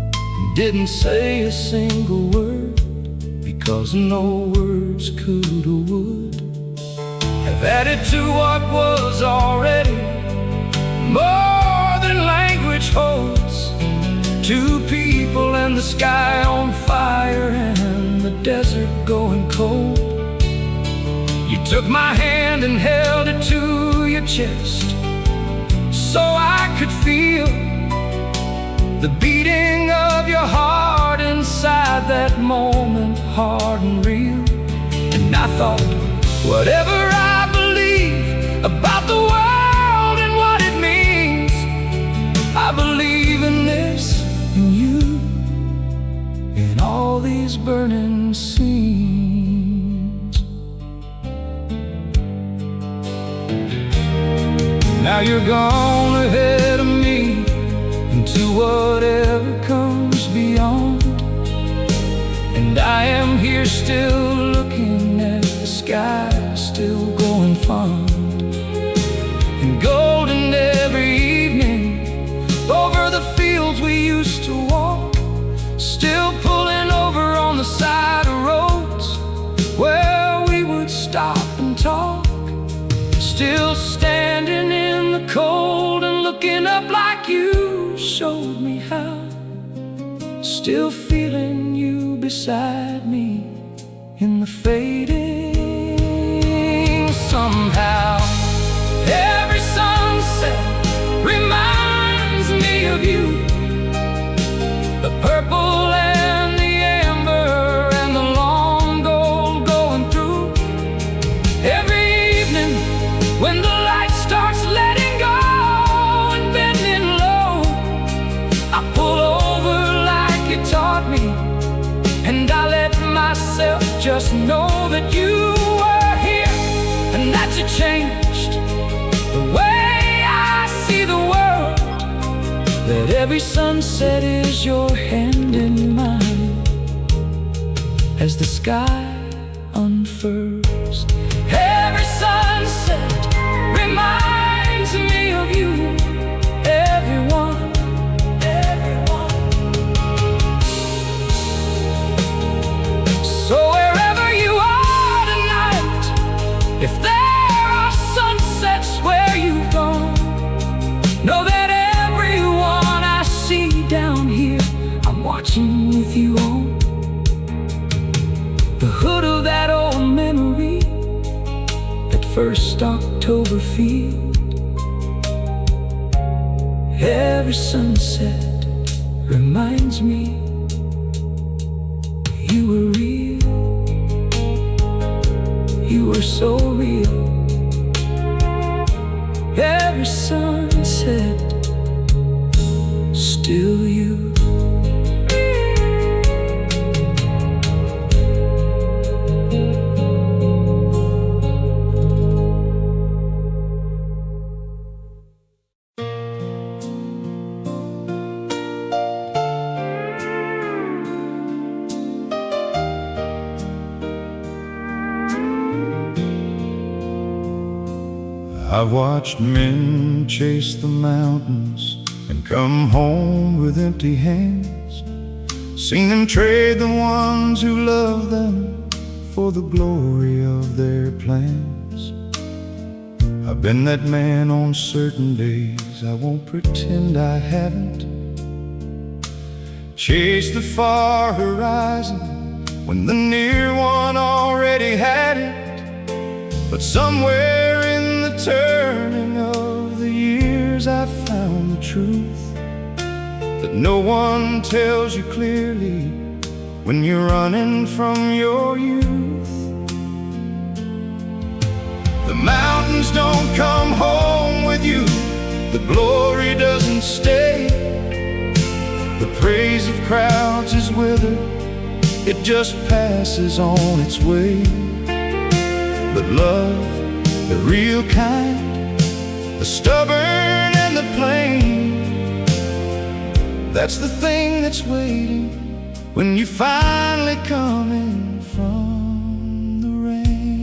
and didn't say a single word, because no words could or would have added to what was already more than language holds. Two people and the sky on fire and the desert going cold. You took my hand and held it to your chest so I could feel the beating of your heart inside that moment, hard and real. And I thought, whatever I believe about the world and what it means, Now you're gone ahead of me into whatever comes beyond, and I am here still looking at the sky, still going fond, and golden every evening over the fields we used to walk, still pulling over on the side of roads where we would stop and talk, still standing in the cold and looking up like you showed me how, still feeling you beside me in the fading. Somehow every sunset reminds me of you, the purple and the amber and the long gold going through. Every evening when the light starts letting go and bending low, I pull over like you taught me, and I let myself just know that you were here and that you changed the way I see the world, that every sunset is your hand in mine as the sky unfurls. Every sunset reminds me of you, everyone, everyone. So wherever you are tonight, if there are sunsets where you've gone, know that everyone I see down here, I'm watching with you on the hood of that old memory, that first October field. Every sunset reminds me you were real, you were so real. Every sunset, still you. I've watched men chase the mountains and come home with empty hands, seen them trade the ones who love them for the glory of their plans. I've been that man on certain days, I won't pretend I haven't, chased the far horizon when the near one already had it. But somewhere in the turning of the years, I found the truth that no one tells you clearly when you're running from your youth. The mountains don't come home with you, the glory doesn't stay, the praise of crowds is withered, it just passes on its way. But love, the real kind, the stubborn and the plain, that's the thing that's waiting when you finally come in from the rain.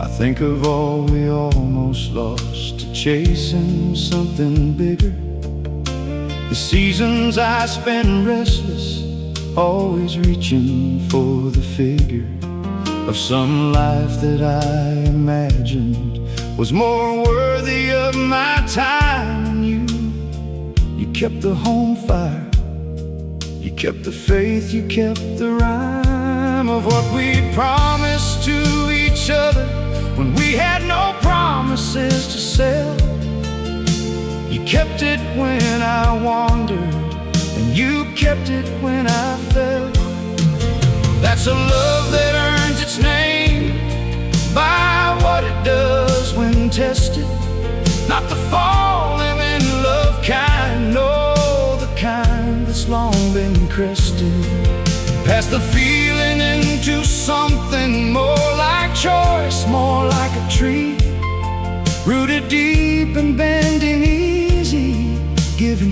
I think of all we almost lost to chasing something bigger, the seasons I spent restless, always reaching for the figure of some life that I imagined was more worthy of my time. And you kept the home fire, you kept the faith, you kept the rhyme of what we'd promised to each other when we had no promises to sell. You kept it when I wandered, and you kept it when I fell. That's a love that earns its name by what it does when tested, not the falling in love kind, no, the kind that's long been crested. Pass the feeling into something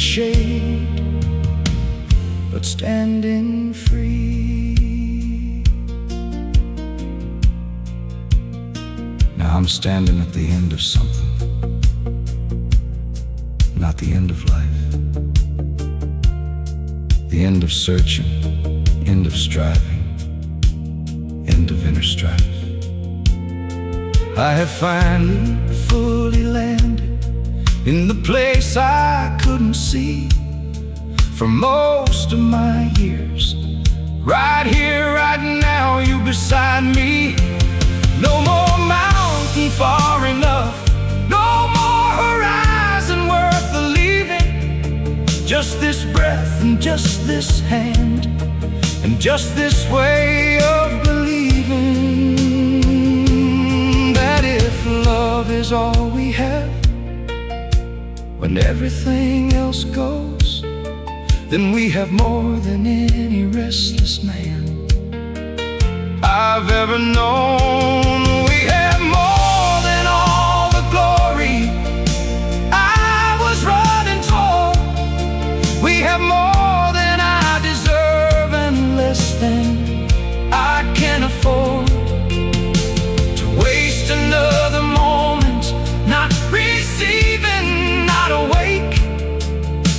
shade, but standing free. Now I'm standing at the end of something, not the end of life. The end of searching, end of striving, end of inner strife. I have finally fully landed in the place I couldn't see for most of my years. Right here, right now, you beside me. No more mountain far enough, no more horizon worth the leaving. Just this breath and just this hand and just this way of believing that if love is all we have, when everything else goes, then we have more than any restless man I've ever known. We have more than all the glory I was running toward. We have more than I deserve and less than I can afford. To waste another moment not receiving, not awake,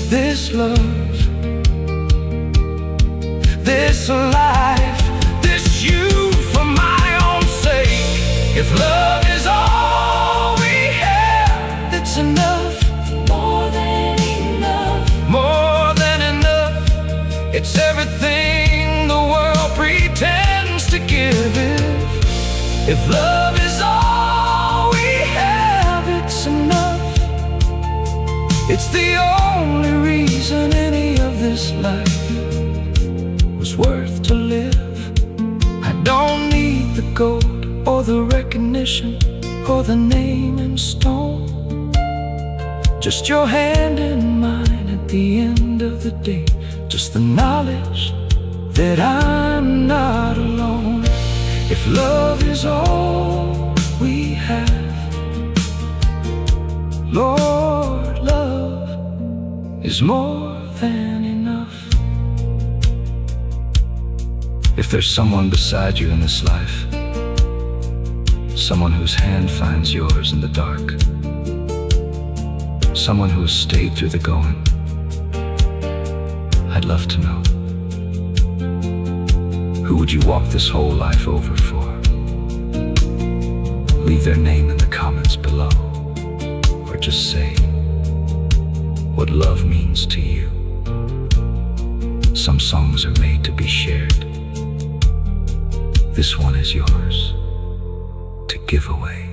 this love, this life, this you for my own sake. If love is all we have, it's enough, more than enough, more than enough. It's everything the world pretends to give. If love is all we have, it's enough. It's the only reason any of this life was worth to live. I don't need the gold or the recognition or the name in stone, just your hand in mine at the end of the day. Just the knowledge that I'm not alone. If love is all we have, Lord, love is more than enough. If there's someone beside you in this life, someone whose hand finds yours in the dark, someone who has stayed through the going, I'd love to know. Who would you walk this whole life over for? Leave their name in the comments below, or just say what love means to you. Some songs are made to be shared. This one is yours to give away.